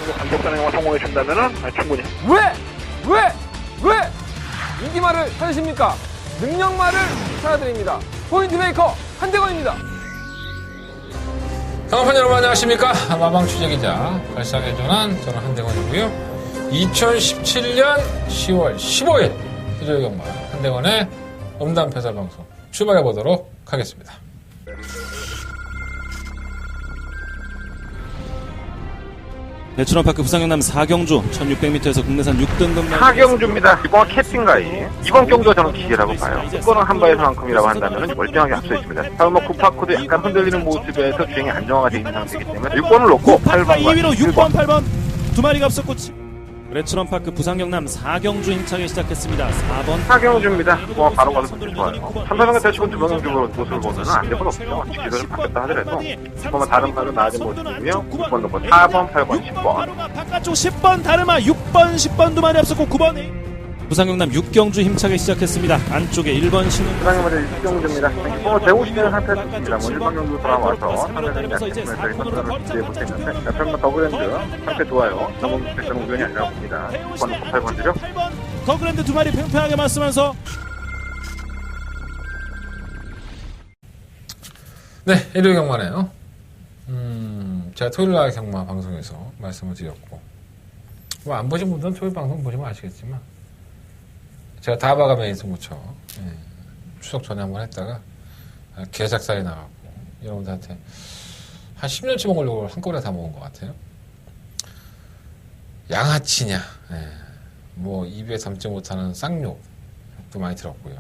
정도 감독단행과 성공해 준다면은 충분히. 왜 인기말을 찾으십니까? 능력말을 찾아드립니다. 포인트 메이커 한대건입니다. 상업판 여러분 안녕하십니까? 마방 취재기자 발상의 전환 저는 한대건이고요. 2017년 10월 15일 일요일 경마 한대건의 음담패설 방송 출발해 보도록 하겠습니다. 대천원파크 부산경남 4경주 1600m에서 국내산 6등급 4경주입니다. 이번 캡틴가이. 이번 경주가 저는 기회라고 봐요. 이거는 한바에서만큼이라고 한다면 멀쩡하게 앞서 있습니다. 다음 구파코도 약간 흔들리는 모습에서 주행이 안정화가 되어 있는 상태이기 때문에 6번을 놓고 8번과 2위로 6번, 8번 두 마리가 앞섰고 대천원파크 부산경남 4경주 힘차게 시작했습니다. 4번 4경주입니다. 바로 가서 좋아요. 3사명의 대치고 2번경주로 모습을 보면 안 될 건 없죠. 지도를 바뀌었다 하더라도 보면 다른 말은 나아진 모습이고요. 6번 놓고 4번, 8번, 10번. 바깥쪽 10번 다르마 6번, 10번 두 마리 앞섰고 9번 부산경남 6경주 힘차게 시작했습니다. 안쪽에 1번 신호 부산경남 6경주입니다. 재우시는 상태였습니다. 1번경주 돌아와서 상대적인 이제 약점을 선수를 기대해 못했는데 옆에만 더블랜드 상태 좋아요. 너무 백점 우연이 아니라 봅니다. 6번 놓고 8번이죠. 8번 더그랜드 두 마리 팽팽하게 맞으면서 네, 일요일 경마네요. 제가 토요일날 경마 방송에서 말씀을 드렸고 뭐 안 보신 분들은 토요일 방송 보시면 아시겠지만 제가 다바가 메인 승부처 추석 전에 한번 했다가 개작살이 나갔고 여러분들한테 한 10년치 먹을 걸 한꺼번에 다 먹은 것 같아요. 양아치냐 뭐 입에 담지 못하는 쌍욕도 많이 들었고요.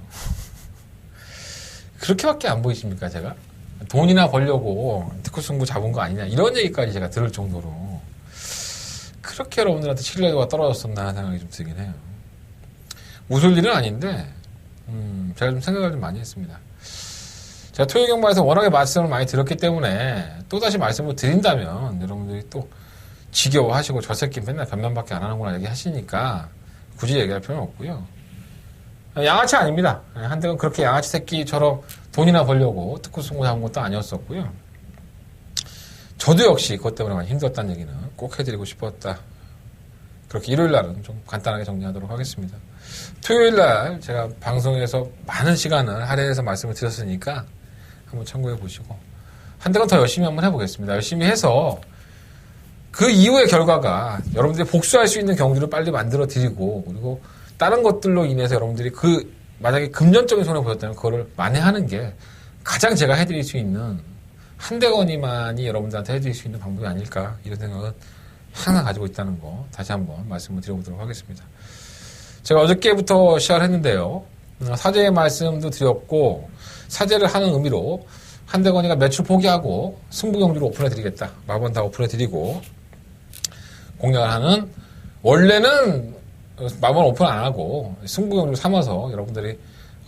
그렇게밖에 안 보이십니까 제가? 돈이나 벌려고 특허승부 잡은 거 아니냐 이런 얘기까지 제가 들을 정도로 그렇게 여러분들한테 신뢰도가 떨어졌었나 하는 생각이 좀 들긴 해요. 웃을 일은 아닌데 제가 좀 생각을 좀 많이 했습니다. 제가 토요일 경마에서 워낙에 말씀을 많이 드렸기 때문에 또다시 말씀을 드린다면 여러분들이 또 지겨워하시고 저 새끼 맨날 변명밖에 안 하는구나 얘기하시니까 굳이 얘기할 필요는 없고요. 양아치 아닙니다. 한때는 그렇게 양아치 새끼처럼 돈이나 벌려고 특허승부 잡은 것도 아니었었고요. 저도 역시 그것 때문에 많이 힘들었다는 얘기는 꼭 해드리고 싶었다. 그렇게 일요일 날은 좀 간단하게 정리하도록 하겠습니다. 토요일 날 제가 방송에서 많은 시간을 할애해서 말씀을 드렸으니까 한번 참고해 보시고 한때는 더 열심히 한번 해보겠습니다. 열심히 해서 그 이후의 결과가 여러분들이 복수할 수 있는 경기를 빨리 만들어 드리고 그리고 다른 것들로 인해서 여러분들이 만약에 금전적인 손해 보셨다면 그거를 만회하는 게 가장 제가 해드릴 수 있는 한대건이만이 여러분들한테 해드릴 수 있는 방법이 아닐까 이런 생각은 항상 가지고 있다는 거 다시 한번 말씀을 드려보도록 하겠습니다. 제가 어저께부터 시작을 했는데요. 사죄의 말씀도 드렸고 사죄를 하는 의미로 한대건이가 매출 포기하고 승부경주로 오픈해드리겠다. 마번 다 오픈해드리고 공략을 하는 원래는 마번 오픈 안 하고 승부경주 삼아서 여러분들이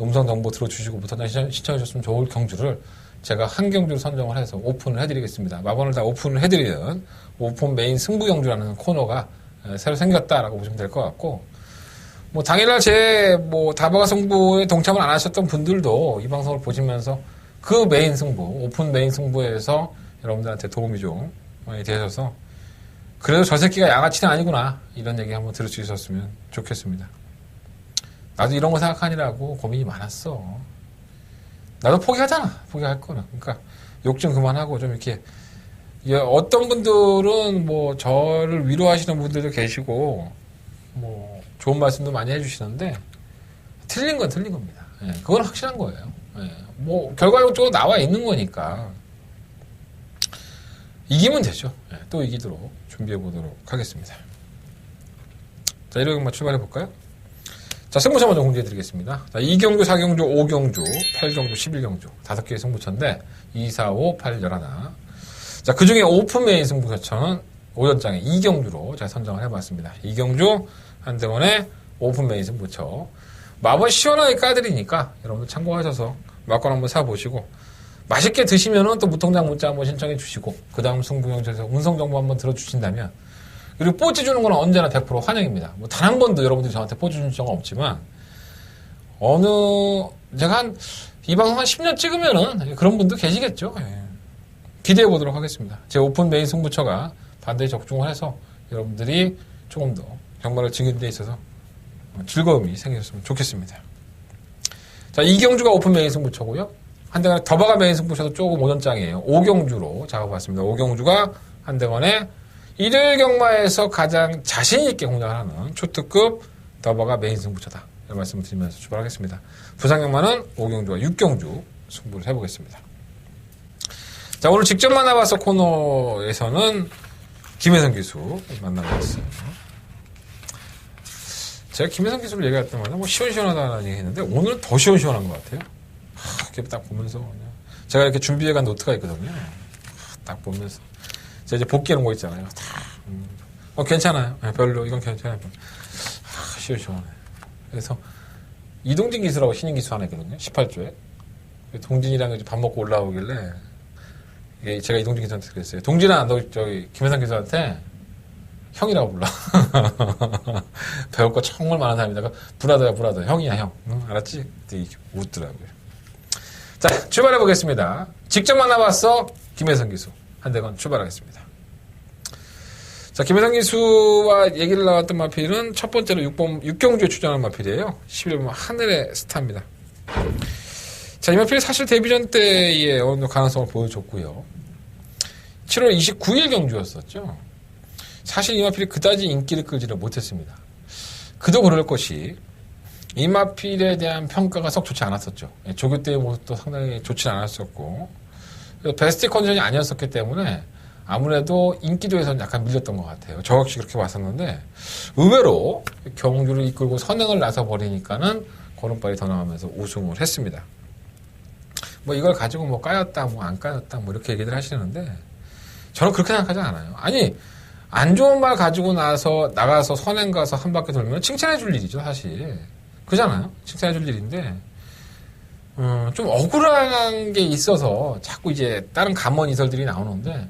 음성 정보 들어주시고 부터 시청해주셨으면 좋을 경주를 제가 한 경주를 선정을 해서 오픈을 해드리겠습니다. 마번을 다 오픈을 해드리는 오픈 메인 승부경주라는 코너가 새로 생겼다라고 보시면 될 것 같고 뭐 당일날 다바가 승부에 동참을 안 하셨던 분들도 이 방송을 보시면서 그 메인 승부, 오픈 메인 승부에서 여러분들한테 도움이 좀 많이 되셔서 그래도 저 새끼가 양아치는 아니구나 이런 얘기 한번 들을 수 있었으면 좋겠습니다. 나도 이런 거 생각하느라고 고민이 많았어. 나도 포기하잖아. 포기할 거는. 그러니까 욕 좀 그만하고 좀 이렇게 어떤 분들은 뭐 저를 위로하시는 분들도 계시고 뭐 좋은 말씀도 많이 해주시는데 틀린 건 틀린 겁니다. 그건 확실한 거예요. 뭐 결과적으로 나와 있는 거니까 이기면 되죠. 또 이기도록 준비해 보도록 하겠습니다. 자, 일요일 경마 출발해 볼까요? 자, 승부처 먼저 공지해 드리겠습니다. 자, 2경주, 4경주, 5경주, 8경주, 11경주 5개의 승부처인데 2, 4, 5, 8, 11. 자, 그 중에 오픈 메인 승부처는 오전장에 2경주로 제가 선정을 해봤습니다. 2경주 한대건의 오픈 메인 승부처. 마번 시원하게 까드리니까 여러분들 참고하셔서 막건 한번 사보시고 맛있게 드시면은 또 무통장 문자 한번 신청해 주시고 그 다음 승부경주에서 운송정보 한번 들어주신다면 그리고 뽀찌 주는 건 언제나 100% 환영입니다. 뭐 단 한 번도 여러분들이 저한테 뽀찌 준 적은 없지만 제가 이 방송 한 10년 찍으면은 그런 분도 계시겠죠. 기대해 보도록 하겠습니다. 제 오픈 메인 승부처가 반드시 적중을 해서 여러분들이 조금 더 경마를 즐기는 데 있어서 즐거움이 생기셨으면 좋겠습니다. 자, 이경주가 오픈 메인 승부처고요. 한대건의 더바가 메인 승부처도 조금 오전장이에요. 오경주로 작업해봤습니다. 오경주가 한대건의 일요일 경마에서 가장 자신있게 공략을 하는 초특급 더바가 메인 승부처다. 이런 말씀을 드리면서 출발하겠습니다. 부상경마는 오경주와 육경주 승부를 해보겠습니다. 자, 오늘 직접 만나봤어 코너에서는 김혜성 기수 만나봤어요. 제가 김혜성 기수를 얘기할 때마다 뭐 시원시원하다는 얘기 했는데 오늘은 더 시원시원한 것 같아요. 이렇게 딱 보면서 그냥 제가 이렇게 준비해간 노트가 있거든요. 딱 보면서 제가 이제 복귀하는 거 있잖아요. 괜찮아요. 별로 이건 괜찮아요. 시원시원해. 그래서 이동진 기수라고 신인 기수 하나 있거든요. 18조에 동진이랑 밥 먹고 올라오길래 제가 이동진 기수한테 그랬어요. 동진아, 너 저기 김혜성 기수한테 형이라고 불러. 배울 거 정말 많은 사람이다가 브라더야 브라더. 형이야 형. 응, 알았지? 되게 웃더라고요. 자, 출발해 보겠습니다. 직접 만나봤어 김혜성 기수. 한대건 출발하겠습니다. 자, 김혜성 기수와 얘기를 나왔던 마필은 첫 번째로 6번 육경주에 출전한 마필이에요. 11번 하늘의 스타입니다. 자, 이 마필이 사실 데뷔전 때의 어느 정도 가능성을 보여줬고요. 7월 29일 경주였었죠. 사실 이 마필이 그다지 인기를 끌지를 못했습니다. 그도 그럴 것이 이 마필에 대한 평가가 썩 좋지 않았었죠. 조교 때의 모습도 상당히 좋지 않았었고 베스트 컨디션이 아니었었기 때문에 아무래도 인기도에서는 약간 밀렸던 것 같아요. 저 역시 그렇게 봤었는데 의외로 경주를 이끌고 선행을 나서 버리니까는 걸음발이 더 나오면서 우승을 했습니다. 뭐 이걸 가지고 뭐 까였다 뭐 안 까였다 뭐 이렇게 얘기들 하시는데 저는 그렇게 생각하지 않아요. 아니 안 좋은 말 가지고 나가서 선행 가서 한 바퀴 돌면 칭찬해 줄 일이죠, 사실. 그잖아요? 칭찬해 줄 일인데, 좀 억울한 게 있어서 자꾸 이제 다른 감언 이설들이 나오는데,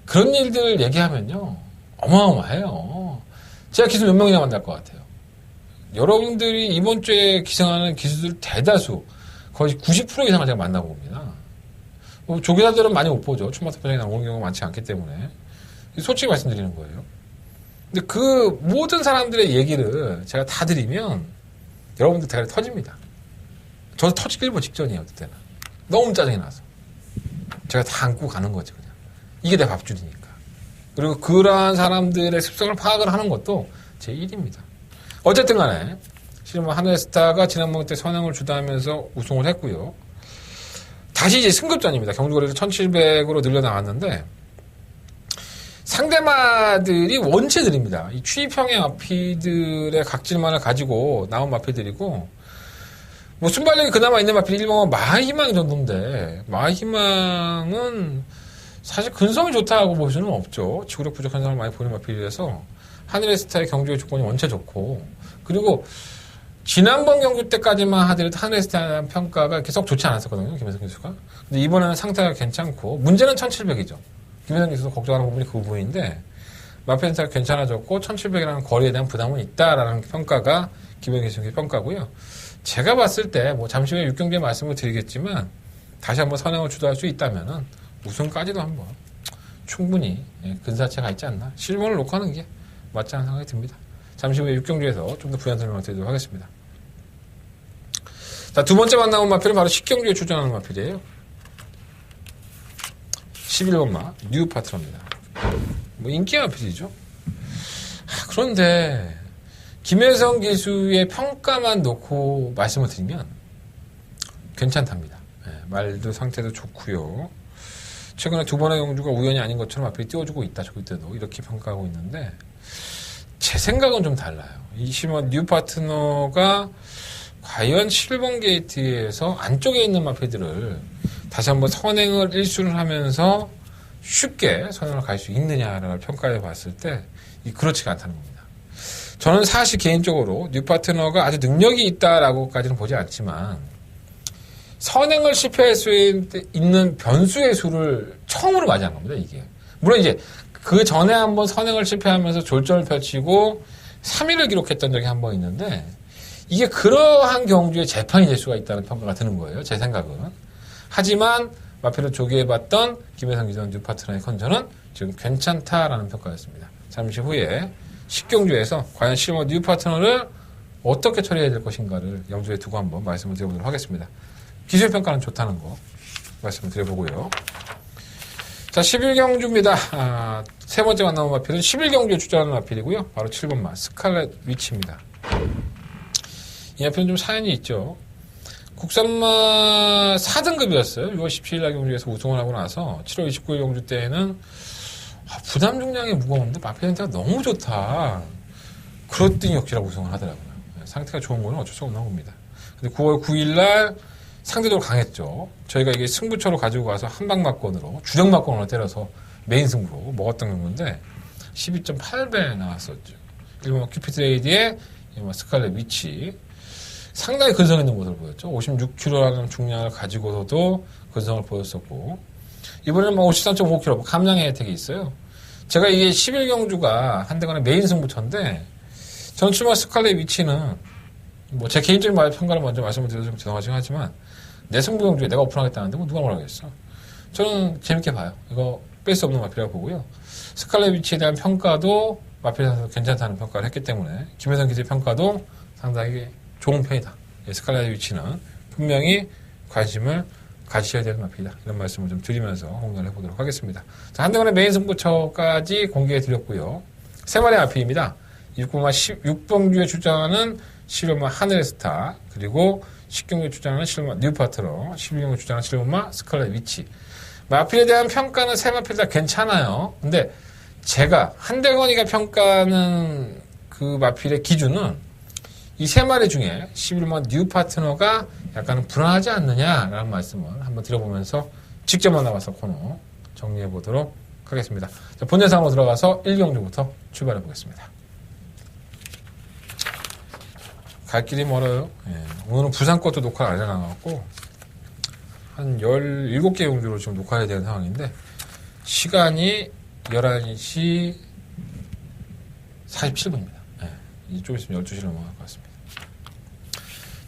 그런 일들 얘기하면요, 어마어마해요. 제가 기수 몇 명이나 만날 것 같아요. 여러분들이 이번 주에 기승하는 기수들 대다수, 거의 90% 이상을 제가 만나고 옵니다. 뭐 조교사들은 많이 못 보죠. 춘마타편에 나오는 경우가 많지 않기 때문에. 솔직히 말씀드리는 거예요. 근데 그 모든 사람들의 얘기를 제가 다 드리면 여러분들 대가리 터집니다. 저도 터지기 일보 직전이에요, 그때는. 너무 짜증이 나서. 제가 다 안고 가는 거죠, 그냥. 이게 내 밥줄이니까. 그리고 그러한 사람들의 습성을 파악을 하는 것도 제 일입니다. 어쨌든 간에, 실은 하늘의 스타가 지난번 때 선행을 주도하면서 우승을 했고요. 다시 이제 승급전입니다. 경주거리를 1700으로 늘려나갔는데, 상대마들이 원체들입니다. 이 취입형의 마피들의 각질만을 가지고 나온 마피들이고, 뭐, 순발력이 그나마 있는 마필이 1번은 마희망 정도인데, 마희망은 사실 근성이 좋다고 볼 수는 없죠. 지구력 부족 현상을 많이 보이는 마필이라서, 하늘의 스타의 경주의 조건이 원체 좋고, 그리고, 지난번 경주 때까지만 하더라도 하늘의 스타에 대한 평가가 계속 좋지 않았었거든요, 김혜성 기수가. 근데 이번에는 상태가 괜찮고, 문제는 1700이죠. 김혜성 기수도 걱정하는 부분이 그 부분인데, 마펜스가 괜찮아졌고, 1700이라는 거리에 대한 부담은 있다라는 평가가 김혜성 기수의 평가고요. 제가 봤을 때, 뭐, 잠시 후에 6경기에 말씀을 드리겠지만, 다시 한번 선행을 주도할 수 있다면은, 우승까지도 한번, 충분히, 근사체가 있지 않나. 실물을 놓고 하는 게 맞지 않은 생각이 듭니다. 잠시 후에 6경기에서 좀 더 부연 설명을 드리도록 하겠습니다. 자, 두 번째 만나온 마필은 바로 10경기에 출전하는 마필이에요. 11번 마, 뉴 파트너입니다. 뭐, 인기 마필이죠. 그런데, 김혜성 기수의 평가만 놓고 말씀을 드리면, 괜찮답니다. 네, 말도 상태도 좋고요. 최근에 두 번의 경주가 우연이 아닌 것처럼 마필이 띄워주고 있다, 저기 때도. 이렇게 평가하고 있는데, 제 생각은 좀 달라요. 이 심원 뉴 파트너가 과연 7번 게이트에서 안쪽에 있는 마필들을 다시 한번 선행을 1순을 하면서 쉽게 선행을 갈 수 있느냐를 평가해 봤을 때 그렇지가 않다는 겁니다. 저는 사실 개인적으로 뉴 파트너가 아주 능력이 있다라고까지는 보지 않지만 선행을 실패할 수 있는 변수의 수를 처음으로 맞이한 겁니다, 이게. 물론 이제 그 전에 한번 선행을 실패하면서 졸전을 펼치고 3위를 기록했던 적이 한 번 있는데 이게 그러한 경주에 재판이 될 수가 있다는 평가가 드는 거예요. 제 생각은. 하지만 마필을 조기해봤던 김혜성 기자 뉴 파트너의 컨저는 지금 괜찮다라는 평가였습니다. 잠시 후에 10경주에서 과연 실버 뉴 파트너를 어떻게 처리해야 될 것인가를 염두에 두고 한번 말씀을 드려보도록 하겠습니다. 기술 평가는 좋다는 거 말씀을 드려보고요. 자, 11경주입니다. 세 번째 만나본 마필은 11경주에 출전하는 마필이고요. 바로 7번마 스칼렛 위치입니다. 이 마필은 좀 사연이 있죠. 국산마 4등급이었어요. 6월 17일 날 경주에서 우승을 하고 나서 7월 29일 경주 때에는 부담 중량이 무거운데 마필 상태가 너무 좋다. 그랬더니 역시나 우승을 하더라고요. 상태가 좋은 거는 어쩔 수 없는 겁니다. 근데 9월 9일 날 상대적으로 강했죠. 저희가 이게 승부처로 가지고 가서 한방막권으로 주력막권으로 때려서 메인 승부로 먹었던 경우인데 12.8배 나왔었죠. 일본 큐피트레이디의 스칼렛 위치 상당히 근성 있는 모습을 보였죠. 56kg라는 중량을 가지고서도 근성을 보였었고 이번에는 53.5kg 감량의 혜택이 있어요. 제가 이게 11경주가 한대간의 메인 승부처인데 저는 출마 스칼렛 위치는 제 개인적인 평가를 먼저 말씀을 드려서 좀 죄송하긴 하지만 내 승부경주에 내가 오픈하겠다는데 누가 뭐라고 했어. 저는 재밌게 봐요. 이거 뺄 수 없는 마필이라고 보고요. 스칼렛 위치에 대한 평가도 마필에서 괜찮다는 평가를 했기 때문에 김혜성 기자의 평가도 상당히 좋은 편이다. 스칼렛 위치는 분명히 관심을 가지셔야 되는 마필이다. 이런 말씀을 좀 드리면서 공략을 해보도록 하겠습니다. 자, 한대간의 메인 승부처까지 공개해 드렸고요. 세 마리의 마필입니다. 6경주에 출전하는 11번마 하늘의 스타, 그리고 10경주에 출전하는 11번마 뉴 파트너, 12경주에 출전하는 11번마 스칼렛 위치. 마필에 대한 평가는 세 마필 다 괜찮아요. 근데 제가 한대건이가 평가하는 그 마필의 기준은 이 세 마리 중에 11번마 뉴 파트너가 약간은 불안하지 않느냐라는 말씀을 한번 드려보면서 직접 만나봐서 코너 정리해 보도록 하겠습니다. 자, 본전상으로 들어가서 1경주부터 출발해 보겠습니다. 갈 길이 멀어요. 예. 오늘은 부산 것도 녹화를 안 해놔갖고 한 17개 경주로 지금 녹화해야 되는 상황인데 시간이 11시 47분입니다. 예. 이쪽 있으면 12시로 넘어갈 것 같습니다.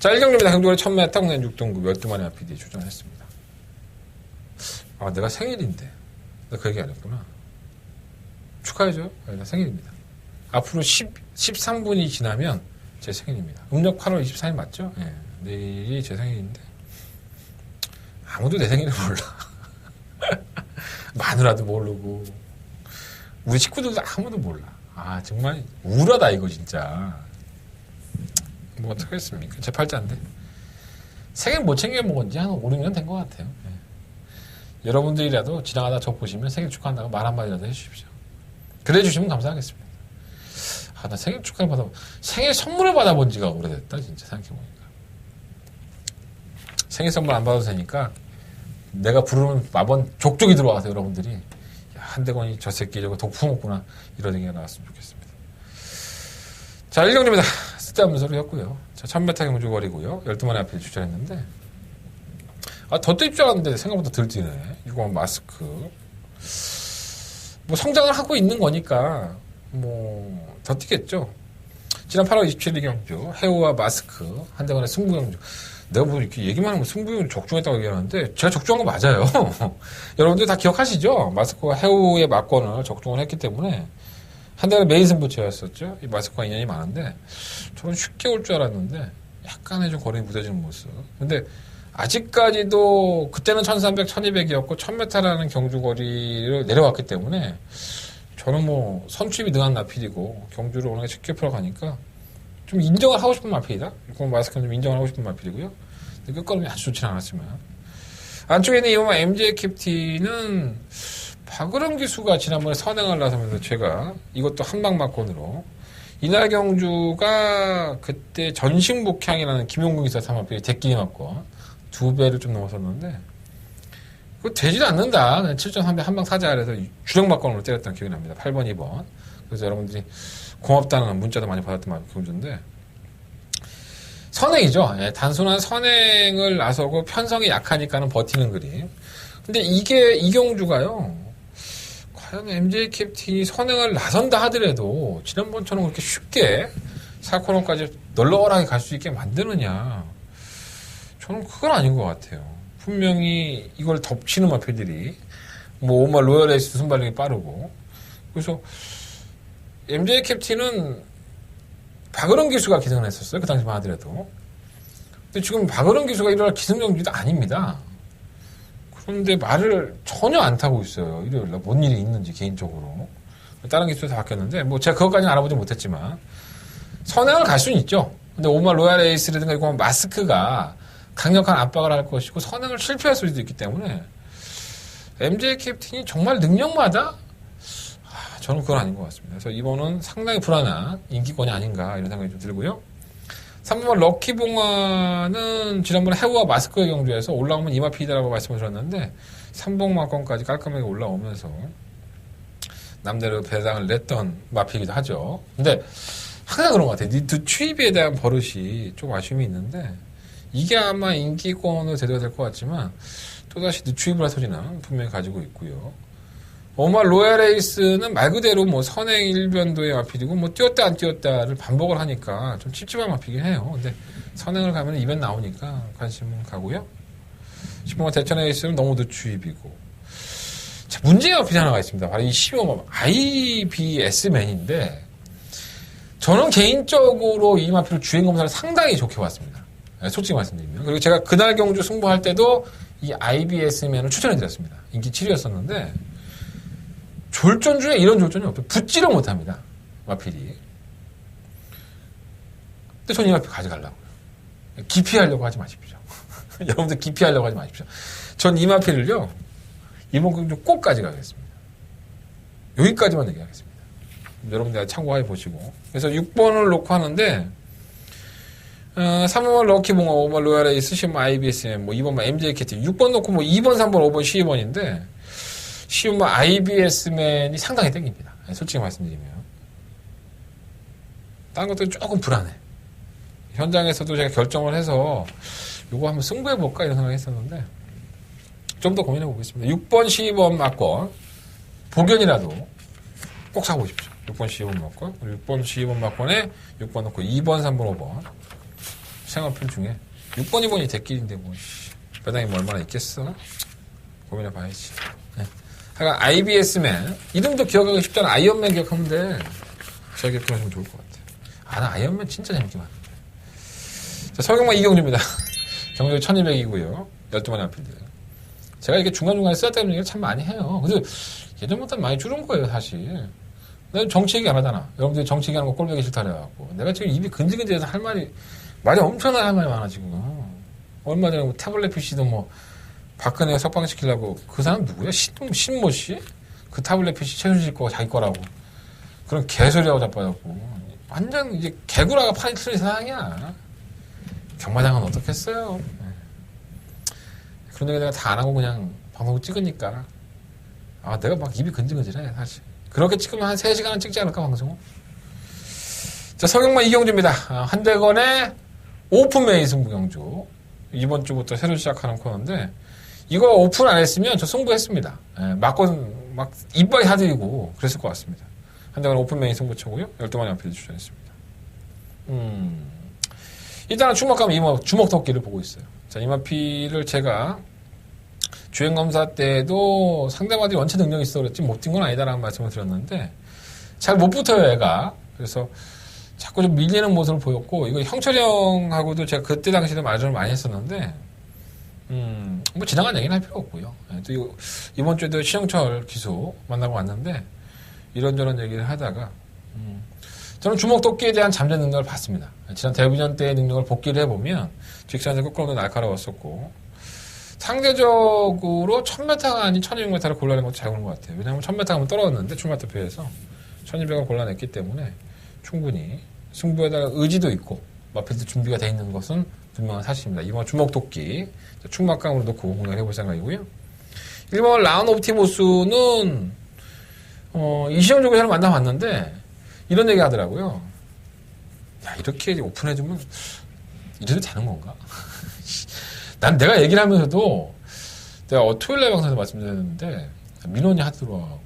자, 1경주입니다. 경주거리 1000m 국내 6등급 12마리 RPD에 출전했습니다. 아, 내가 생일인데 나 그 얘기 안 했구나. 축하해줘요. 나 생일입니다. 앞으로 13분이 지나면 제 생일입니다. 음력 8월 24일 맞죠? 예. 내일이 제 생일인데 아무도 내 생일을 몰라. 마누라도 모르고 우리 식구들도 아무도 몰라. 아, 정말 우울하다 이거 진짜. 뭐 어떡하겠습니까? 제 팔자인데 생일 못 챙겨 먹은 지 한 5, 6년 된 것 같아요. 예. 여러분들이라도 지나가다 저 보시면 생일 축하한다고 말 한마디라도 해주십시오. 그래 주시면 감사하겠습니다. 아, 나 생일 축하를 생일 선물을 받아본 지가 오래됐다, 진짜, 생각해보니까. 생일 선물 안 받아도 되니까, 내가 부르면 마번 족족이 들어와서 여러분들이, 야, 한대건이 저 새끼 저거 독 품었구나, 이런 얘기가 나왔으면 좋겠습니다. 자, 1경주입니다. 쓸데없는 소리 였고요. 자, 1000m 경주거리고요. 12마리 앞에 출전했는데, 아, 더 뛸 줄 알았는데, 생각보다 덜 뛰네. 이거 마스크. 뭐, 성장을 하고 있는 거니까, 더 뛰겠죠. 지난 8월 27일 경주 해오와 마스크 한대간의 승부경주. 내가 뭐 이렇게 얘기만 하면 승부경주 적중했다고 얘기하는데 제가 적중한 거 맞아요. 여러분들 다 기억하시죠? 마스크와 해오의 막권을 적중을 했기 때문에 한대간의 메인 승부처였었죠. 이 마스크와 인연이 많은데 저는 쉽게 올 줄 알았는데 약간의 좀 거리가 무뎌지는 모습. 근데 아직까지도 그때는 1300, 1200이었고 1000m라는 경주 거리를 내려왔기 때문에 저는 선출입이 능한 마필이고 경주를 워낙에 쉽게 풀어가니까 좀 인정을 하고 싶은 마필이다. 이건 마스크는 좀 인정을 하고 싶은 마필이고요. 근데 끝걸음이 아주 좋지는 않았지만 안쪽에 있는 이번에 MJ 캡틴은 박으름 기수가 지난번에 선행을 나서면서 제가 이것도 한방막권으로 이날 경주가 그때 전신복향이라는 김용국 기사 3마필이 대끼리 맞고 2배를 좀 넘었었는데 그거 되지도 않는다. 그냥 7.3배 한방 사자 그래서 주력막권으로 때렸던 기억이 납니다. 8번, 2번. 그래서 여러분들이 고맙다는 문자도 많이 받았던 경주인데 선행이죠. 예, 단순한 선행을 나서고 편성이 약하니까는 버티는 그림. 근데 이게 이 경주가요. 과연 MJ 캡틴이 선행을 나선다 하더라도 지난번처럼 그렇게 쉽게 4코너까지 널널하게 갈 수 있게 만드느냐. 저는 그건 아닌 것 같아요. 분명히 이걸 덮치는 마필들이 뭐 오마 로얄 에이스 순발력이 빠르고 그래서 MJ 캡틴은 박은원 기수가 기승을 했었어요. 그 당시만 하더라도. 근데 지금 박은원 기수가 일어날 기승전결도 아닙니다. 그런데 말을 전혀 안 타고 있어요. 일요일날 뭔 일이 있는지 개인적으로. 다른 기수도 다 바뀌었는데 뭐 제가 그것까지는 알아보지 못했지만 선행을 갈 수는 있죠. 근데 오마 로얄 에이스라든가 이거 마스크가 강력한 압박을 할 것이고 선행을 실패할 수도 있기 때문에 MJ 캡틴이 정말 능력마다 저는 그건 아닌 것 같습니다. 그래서 이번은 상당히 불안한 인기권이 아닌가 이런 생각이 좀 들고요. 3번 럭키봉화는 지난번에 해우와 마스크의 경주에서 올라오면 이마피드라고 말씀을 드렸는데 3봉마권까지 깔끔하게 올라오면서 남대로 배당을 냈던 마피기도 하죠. 근데 항상 그런 것 같아요. 니트 추입에 대한 버릇이 좀 아쉬움이 있는데 이게 아마 인기권으로 대두가 될 것 같지만 또다시 늦추입을 할 소지는 분명히 가지고 있고요. 오마 로얄 에이스는 말 그대로 뭐 선행 일변도의 마필이고 뭐 뛰었다 안 뛰었다를 반복을 하니까 좀 찝찝한 마필이긴 해요. 근데 선행을 가면 이벤트 나오니까 관심은 가고요. 10번가 대천 에이스는 너무 늦추입이고 자, 문제의 마필이 하나가 있습니다. 바로 이 12번 IBS맨인데 저는 개인적으로 이 마필을 주행검사를 상당히 좋게 봤습니다. 솔직히 말씀드리면. 그리고 제가 그날 경주 승부할 때도 이 IBS맨을 추천해드렸습니다. 인기 7위였었는데 졸전 중에 이런 졸전이 없어요. 붙지를 못합니다. 마필이. 근데 저는 이 마필 가져가려고요. 기피하려고 하지 마십시오. 여러분들 기피하려고 하지 마십시오. 전 이 마필을요. 이번 경주 꼭 가져가겠습니다. 여기까지만 얘기하겠습니다. 여러분들 참고해 보시고. 그래서 6번을 놓고 하는데 3번 럭키봉화, 5번 로얄 에이스, 10번 IBSM, 뭐 2번 MJ 캡틴, 6번 놓고 뭐 2번, 3번, 5번, 12번인데 10번 IBS맨이 상당히 땡깁니다. 솔직히 말씀드리면. 다른 것들은 조금 불안해. 현장에서도 제가 결정을 해서 요거 한번 승부해볼까 이런 생각을 했었는데 좀 더 고민해보고 있습니다. 6번, 12번 맞건 복연이라도 꼭 사고 싶죠. 6번, 12번 맞건 6번, 12번 맞건에 6번 넣고 2번, 3번, 5번 생활편 중에 6번, 2번이 대길인데 뭐 배당이 뭐 얼마나 있겠어? 고민해봐야지. 네. 하여간 IBS맨 이름도 기억하기 쉽잖아. 아이언맨 기억하면 돼. 제가 기억하시면 좋을 것 같아요. 나 아이언맨 진짜 재밌게 봤는데. 자, 서경만 이경주입니다. 경력이 1200이고요. 12만의 앞필드. 제가 이렇게 중간중간에 쓰였다는 얘기를 참 많이 해요. 근데 예전보다 많이 줄은 거예요, 사실. 내가 정치 얘기 안 하잖아. 여러분들이 정치 얘기하는 거 꼴보기 싫다 그래갖고. 내가 지금 입이 근질근질해서 할 말이 엄청나게 할 말이 많아, 지금. 얼마 전에 뭐 태블릿 PC도 뭐, 박근혜가 석방시키려고. 그 사람 누구야? 신모 씨? 그 태블릿 PC 최순실 거 자기 거라고. 그런 개소리하고 자빠졌고. 완전 이제 개구라가 판이 틀린 세상이야. 경마장은 어떻겠어요? 그런 얘기 내가 다 안 하고 그냥 방송을 찍으니까. 내가 막 입이 근질근질해, 사실. 그렇게 찍으면 한 3시간은 찍지 않을까, 방송은? 자, 서경만 이경주입니다. 한대건의 오픈메인 승부경주. 이번 주부터 새로 시작하는 코너인데, 이거 오픈 안 했으면 저 승부했습니다. 막건, 막, 이빨이 하드이고, 그랬을 것 같습니다. 한대건 오픈메인 승부처고요. 12만의 앞에 추천했습니다. 일단은 주먹가면 주먹 덮기를 보고 있어요. 자, 이마피를 제가 주행검사 때도 상대마들이 원체 능력이 있어 그랬지 못 뛴 건 아니다라는 말씀을 드렸는데 잘 못 붙어요, 애가. 그래서 자꾸 좀 밀리는 모습을 보였고 이거 형철이 형하고도 제가 그때 당시에도 말을 많이 했었는데 뭐 지나간 얘기는 할 필요 없고요. 또 이번 주에도 신영철 기수 만나고 왔는데 이런저런 얘기를 하다가 저는 주먹 도끼에 대한 잠재 능력을 봤습니다. 지난 데뷔전 때의 능력을 복기를 해보면 직선에서 거꾸로도 날카로웠었고 상대적으로 1000m가 아닌 1200m를 골라낸 것도 잘 오는 것 같아요. 왜냐하면 1000m 하면 떨어졌는데 출마투표에서 1200을 골라냈기 때문에 충분히 승부에다가 의지도 있고 마필드 준비가 돼 있는 것은 분명한 사실입니다. 이번 주먹 도끼 충막강으로 놓고 공략을 해볼 생각이고요. 1번 라운 옵티모스는 이시영 조교사를 만나봤는데 이런 얘기 하더라고요. 야, 이렇게 오픈해주면 이래도 되는 건가? 난 내가 얘기를 하면서도 내가 토요일날 방송에서 말씀드렸는데 민원이 하더라고.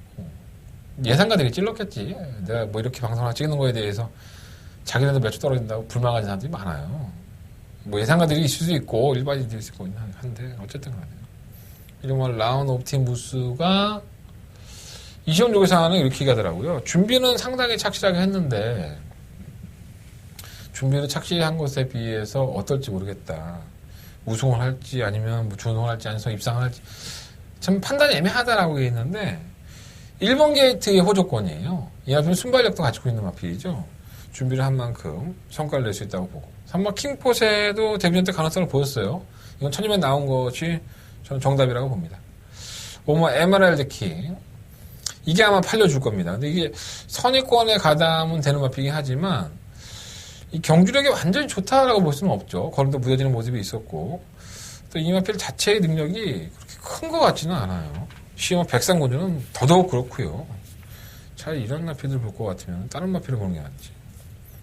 예상가 되게 찔렀겠지. 내가 뭐 이렇게 방송을 찍는 거에 대해서 자기네도 몇 주 떨어진다고 불만하는 사람들이 많아요. 뭐 예상가들이 있을 수 있고 일반인들이 있을 수 있긴 한데 어쨌든 간에 이런 라운 옵티무스가 이 시험 조사는 이렇게 가더라고요. 준비는 상당히 착실하게 했는데 준비를 착실히 한 것에 비해서 어떨지 모르겠다. 우승을 할지 아니면 뭐 준우승을 할지 아니면 입상을 할지 참 판단이 애매하다라고 했는데 1번 게이트의 호조건이에요. 이 마필은 순발력도 가지고 있는 마필이죠. 준비를 한 만큼 성과를 낼 수 있다고 보고 3번 킹포세도 데뷔전 때 가능성을 보였어요. 이건 천이면 나온 것이 저는 정답이라고 봅니다. 5번 에메랄드 킹 이게 아마 팔려줄 겁니다. 근데 이게 선의권에 가담은 되는 마필이긴 하지만 이 경주력이 완전히 좋다라고 볼 수는 없죠. 걸음도 무뎌지는 모습이 있었고 또 이 마필 자체의 능력이 그렇게 큰 것 같지는 않아요. 시험 백상군주는 더더욱 그렇고요. 차라리 이런 마필들 볼 것 같으면 다른 마필을 보는 게 낫지.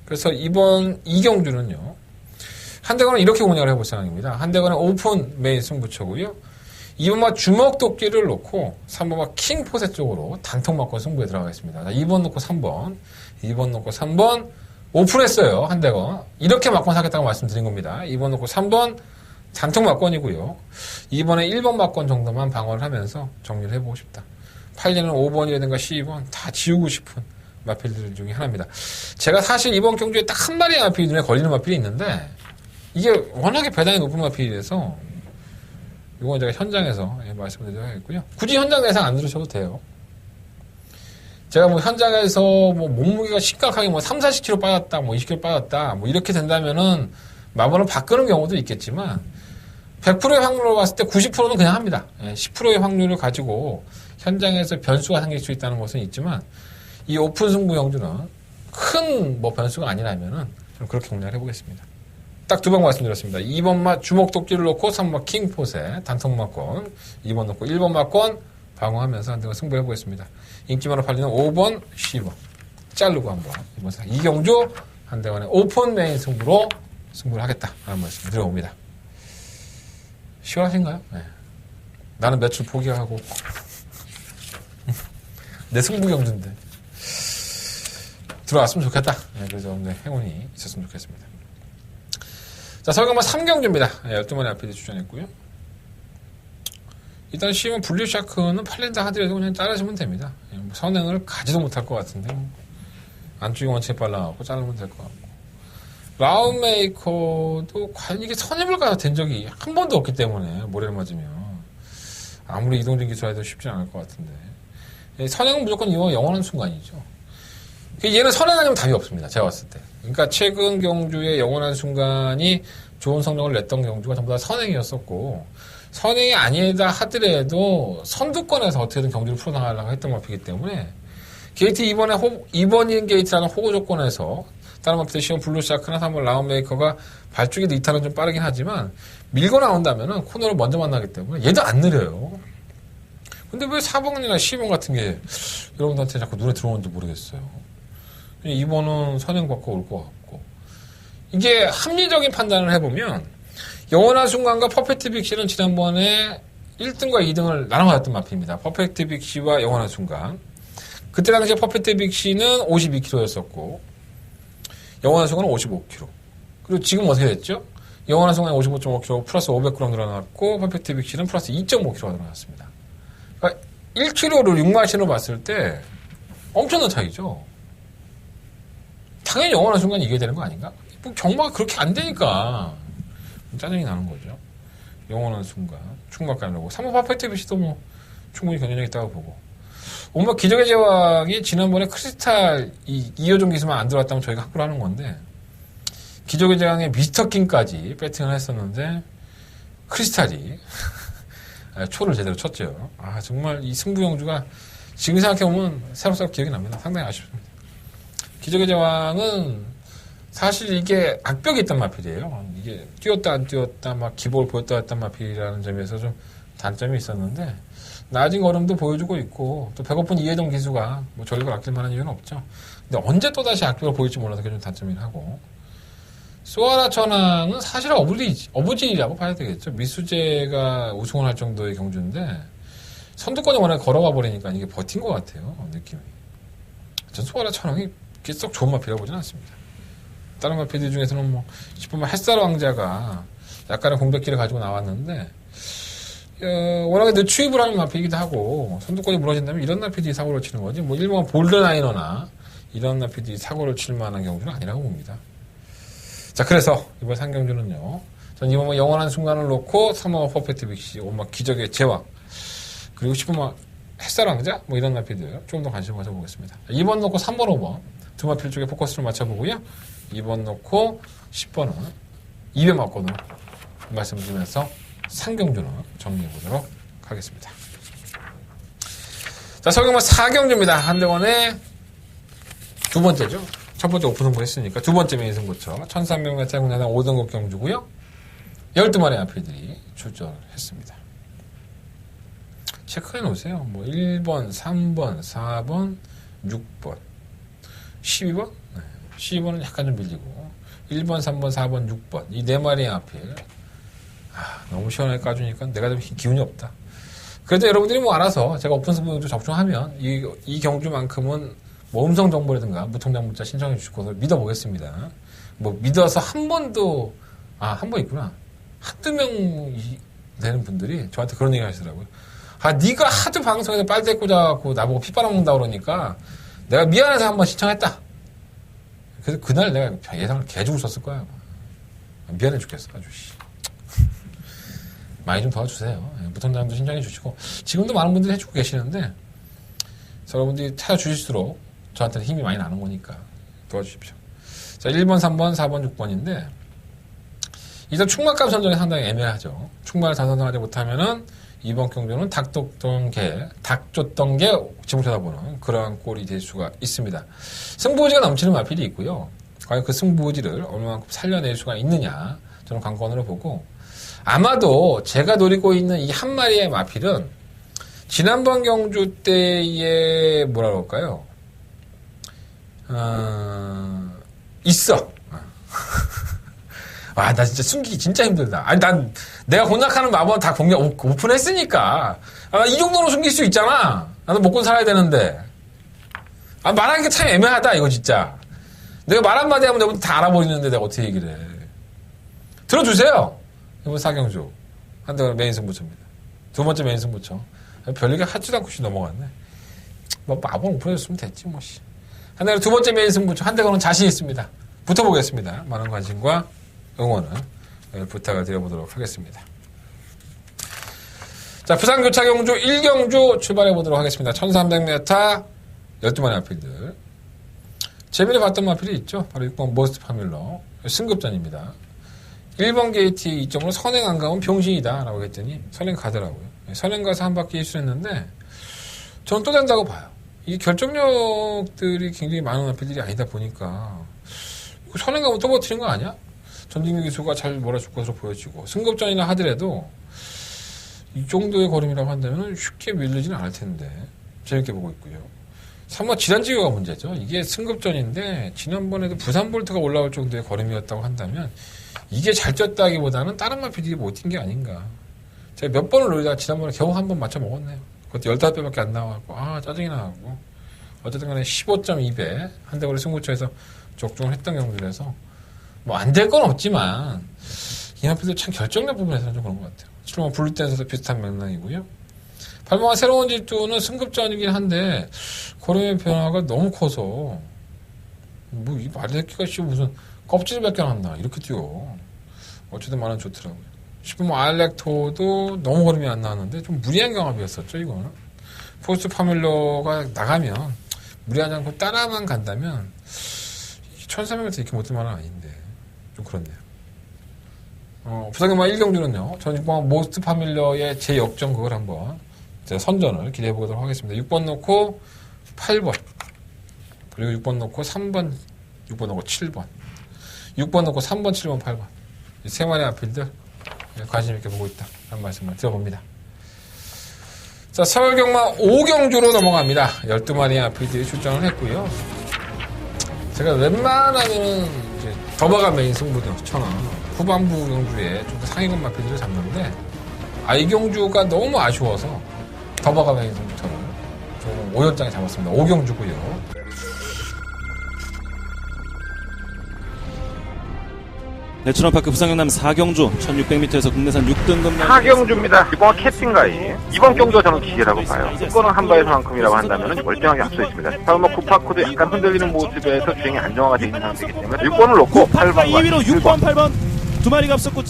그래서 이번 이경주는요. 한대건은 이렇게 운영을 해볼 생각입니다. 한대건은 오픈 메인 승부처고요. 2번마 주먹도끼를 놓고 3번마 킹포세 쪽으로 단통 맞고 승부에 들어가겠습니다. 2번 놓고 3번, 2번 놓고 3번 오픈했어요. 한대건. 이렇게 막권 사겠다고 말씀드린 겁니다. 2번 놓고 3번 단통 막권이고요. 2번에 1번 막권 정도만 방어를 하면서 정리를 해보고 싶다. 8리는 5번이라든가 12번 다 지우고 싶은 마필들 중에 하나입니다. 제가 사실 이번 경주에 딱 한 마리의 마필이 눈에 걸리는 마필이 있는데 이게 워낙에 배당이 높은 마필이라서 이건 제가 현장에서 말씀드리도록 굳이 현장 예상 안 들으셔도 돼요. 제가 뭐 현장에서 뭐 몸무게가 심각하게 뭐 3, 40kg 빠졌다, 뭐 20kg 빠졌다, 뭐 이렇게 된다면은 마번을 바꾸는 경우도 있겠지만 100%의 확률로 봤을 때 90%는 그냥 합니다. 10%의 확률을 가지고 현장에서 변수가 생길 수 있다는 것은 있지만 이 오픈 승부 경주는 큰 뭐 변수가 아니라면은 좀 그렇게 공략을 해보겠습니다. 딱 두 번 말씀드렸습니다. 2번 맛 주먹도끼를 놓고 3번 킹포세 단통 막권 2번 놓고 1번 막권 방어하면서 한번 승부해보겠습니다. 인기만으로 팔리는 5번, 10번 자르고 한번 이번 이경주 한대관의 오픈 메인 승부로 승부를 하겠다 라는 말씀 드려봅니다. 시원하신가요? 네. 나는 매출 포기하고 내 승부 경주인데 들어왔으면 좋겠다. 네, 그래서 오늘 행운이 있었으면 좋겠습니다. 자, 설경마 3경주입니다. 12마리 앞에 추천했고요. 일단 시험은 분리샤크는 팔린다 하더라도 그냥 자르시면 됩니다. 뭐 선행을 가지도 못할 것 같은데 안쪽이 원체 빨라갖고 자르면 될 것 같고 라운메이커도 과연 이게 선임을 된 적이 한 번도 없기 때문에 모래를 맞으면 아무리 이동진 기술해도 쉽지 않을 것 같은데 선행은 무조건 영원한 순간이죠. 얘는 선행 아니면 답이 없습니다. 제가 봤을 때. 그러니까 최근 경주의 영원한 순간이 좋은 성적을 냈던 경주가 전부 다 선행이었었고 선행이 아니다 하더라도 선두권에서 어떻게든 경주를 풀어나가려고 했던 마피이기 때문에 게이트 2번인 게이트라는 호구 조건에서 다른 마피들 시험 블루샤크나 3번 라운메이커가 발주기도 이탈은 좀 빠르긴 하지만 밀고 나온다면은 코너를 먼저 만나기 때문에 얘도 안 느려요. 근데 왜 4번이나 10번 같은 게 여러분들한테 자꾸 눈에 들어오는지 모르겠어요. 2번은 선행 받고 올 것 같고 이게 합리적인 판단을 해보면 영원한 순간과 퍼펙트 빅시는 지난번에 1등과 2등을 나눠가졌던 마피입니다. 퍼펙트 빅시와 영원한 순간 그때 당시에 퍼펙트 빅시는 52kg였었고 영원한 순간은 55kg 그리고 지금 어떻게 됐죠? 영원한 순간이 55.5kg 플러스 500g 늘어났고 퍼펙트 빅시는 플러스 2.5kg가 늘어났습니다. 그러니까 1kg를 6마신으로 봤을 때 엄청난 차이죠. 당연히 영원한 순간이 이겨야 되는 거 아닌가? 뭐 경마가 그렇게 안 되니까 짜증이 나는 거죠. 영원한 순간 충분히 가려고 3번 퍼펙트 빅시도 뭐 충분히 견뎌내고 있다고 보고 온갖 기적의 제왕이 지난번에 크리스탈 2호종 기수만 안 들어왔다면 저희가 확보를 하는 건데 기적의 제왕의 미스터킹까지 배팅을 했었는데 크리스탈이 초를 제대로 쳤죠. 아 정말 이 승부영주가 지금 생각해보면 새록새록 기억이 납니다. 상당히 아쉽습니다. 기적의 제왕은 사실 이게 악벽이 있단 마필이에요. 이게 뛰었다 안 뛰었다 막 기복을 보였다 했단 마필이라는 점에서 좀 단점이 있었는데 낮은 걸음도 보여주고 있고 또 배고픈 이해동 기수가 뭐 전력을 아낄 만한 이유는 없죠. 근데 언제 또다시 악벽을 보일지 몰라서 그게 좀 단점이긴 하고 소아라 천왕은 사실 어부지라고 봐야 되겠죠. 미수재가 우승을 할 정도의 경주인데 선두권에 워낙 걸어가 버리니까 이게 버틴 것 같아요. 느낌이. 전 소아라 천왕이 썩 좋은 마필이라고 보진 않습니다. 다른 마피드 중에서는 뭐 싶으면 햇살 왕자가 약간의 공백기를 가지고 나왔는데 워낙에 늦추입을 하는 마피이기도 하고 선두권이 무너진다면 이런 마피들이 사고를 치는 거지 뭐 일본 볼드나이너나 이런 마피들이 사고를 칠 만한 경우는 아니라고 봅니다. 자, 그래서 이번 3경주는요. 전 이번 영원한 순간을 놓고 3호 퍼펙트 빅시, 기적의 제왕, 그리고 10번 햇살 왕자, 뭐 이런 마피들 좀 더 관심을 가져보겠습니다. 2번 놓고 3번, 5번 두 마필 쪽에 포커스를 맞춰보고요. 2번 놓고 10번은 2배 맞고는 말씀드리면서 3경주는 정리해보도록 하겠습니다. 자, 서경마 4경주입니다. 한대원의 두 번째죠. 첫 번째 오픈 승부 했으니까 두 번째 메인 승부처 1300m 국내당 5등급 경주고요. 12마리 아필들이 출전했습니다. 체크해 놓으세요. 뭐 1번, 3번, 4번, 6번, 12번? 네. 12번은 약간 좀 밀리고 1번, 3번, 4번, 6번 이 네 마리의 아필 너무 시원하게 까주니까 내가 좀 기운이 없다. 그래도 여러분들이 뭐 알아서 제가 오픈 승부 접종하면 이 경주만큼은 뭐 음성 정보라든가 무통장 문자 신청해 주실 것을 믿어보겠습니다. 뭐 믿어서 한 번도 한 번 있구나. 한두 명 되는 분들이 저한테 그런 얘기 하시더라고요. 네가 하도 방송에서 빨대 꽂아갖고 나보고 피 빨아먹는다 그러니까 내가 미안해서 한번 신청했다. 그래서 그날 내가 예상을 개죽을 썼을 거야. 미안해 죽겠어 아주. 많이 좀 도와주세요. 무통장도 신청해 주시고 지금도 많은 분들이 해주고 계시는데 여러분들이 찾아주실수록 저한테는 힘이 많이 나는 거니까 도와주십시오. 자, 1번, 3번, 4번, 6번인데 일단 충만값 선정이 상당히 애매하죠. 충만을 다 선정하지 못하면은 이번 경주는 닭 줬던 게 집을 쳐다보는 그러한 꼴이 될 수가 있습니다. 승부지가 넘치는 마필이 있고요. 과연 그 승부지를 얼마만큼 살려낼 수가 있느냐 저는 관건으로 보고 아마도 제가 노리고 있는 이 한 마리의 마필은 지난번 경주 때의 뭐라 그럴까요? 있어. 나 진짜 숨기기 진짜 힘들다. 내가 공략하는 마법은 다 오픈했으니까. 이 정도로 숨길 수 있잖아. 나도 먹고 살아야 되는데. 말하는 게 참 애매하다, 이거 진짜. 내가 말 한마디 하면 여러분 다 알아버리는데 내가 어떻게 얘기를 해. 들어주세요. 이번 4경주. 한대가 메인 승부처입니다. 두 번째 메인 승부처. 별얘기 하지도 않고 넘어갔네. 마법 오픈해줬으면 됐지, 뭐, 씨. 한대가 두 번째 메인 승부처. 한대가는 자신 있습니다. 붙어보겠습니다. 많은 관심과 응원은 부탁을 드려보도록 하겠습니다. 자, 부산교차경주 1경주 출발해보도록 하겠습니다. 1300m 12마리 마필들. 재미를 봤던 마필이 있죠. 바로 6번 머스트 파밀러. 승급전입니다. 1번 게이트 이점으로 선행 안 가면 병신이다 라고 했더니 선행 가더라고요. 선행 가서 한 바퀴 입수했는데 저는 또 된다고 봐요. 이게 결정력들이 굉장히 많은 마필들이 아니다 보니까 선행 가면 또 버티는 거 아니야? 전진기 기수가 잘 몰아줄 것으로 보여지고 승급전이나 하더라도 이 정도의 걸음이라고 한다면 쉽게 밀리지는 않을 텐데 재밌게 보고 있고요. 3번 지단지교가 문제죠. 이게 승급전인데 지난번에도 부산볼트가 올라올 정도의 걸음이었다고 한다면 이게 잘 뛰었다기보다는 다른 마피들이 못 뛴 게 아닌가. 제가 몇 번을 노리다가 지난번에 겨우 한 번 맞춰 먹었네요. 그것도 15배밖에 안 나와갖고 짜증이 나고 어쨌든 간에 15.2배 한대거리 승부처에서 적중을 했던 경우들에서 뭐 안 될 건 없지만 이 마필들 참 결정력 부분에서는 좀 그런 것 같아요. 7번 블루댄서도 비슷한 맥락이고요. 8번과 새로운 질투는 승급전이긴 한데 걸음의 변화가 너무 커서 뭐 이 말새끼가 무슨 껍질밖에 안 나 이렇게 뛰어. 어쨌든 말은 좋더라고요. 10번 알렉토도 너무 걸음이 안 나왔는데 좀 무리한 경합이었었죠. 이거는 포스트 파밀러가 나가면 무리하지 않고 따라만 간다면 1300m 이렇게 못할 만은 아닌데 좀 그렇네요. 부산경마 1경주는요. 전 6번 모스트 파밀러의 재역전 그걸 한번 제가 선전을 기대해 보도록 하겠습니다. 6번 놓고 8번 그리고 6번 놓고 3번 6번 놓고 7번 6번 놓고 3번 7번 8번 이 세 마리 아필들 관심 있게 보고 있다 라는 말씀을 드려봅니다. 자, 서울경마 5경주로 넘어갑니다. 12마리 아필들이 출전을 했고요. 제가 웬만하면 이제 더바가 메인 승부도 천원 후반부 경주에 좀 더 상위권 마필들을 잡는데 이 경주가 너무 아쉬워서 더바가 메인 승부처를 좀 5연장에 잡았습니다. 5경주고요. 레츠런파크 부산경남 4경주 1600m에서 국내산 6등급 하경주입니다. 이번 캐팅가이. 이번 경도 저는 기회라고 봐요. 조건은 한 바에서만큼이라고 한다면 멀쩡하게 앞서 있습니다. 다음 쿠파쿠도 약간 흔들리는 모습에서 주행이 안정화가 되어 있는 상태이기 때문에 6번을 놓고 8번과 2위로 6번, 8번 두 마리가 앞섰고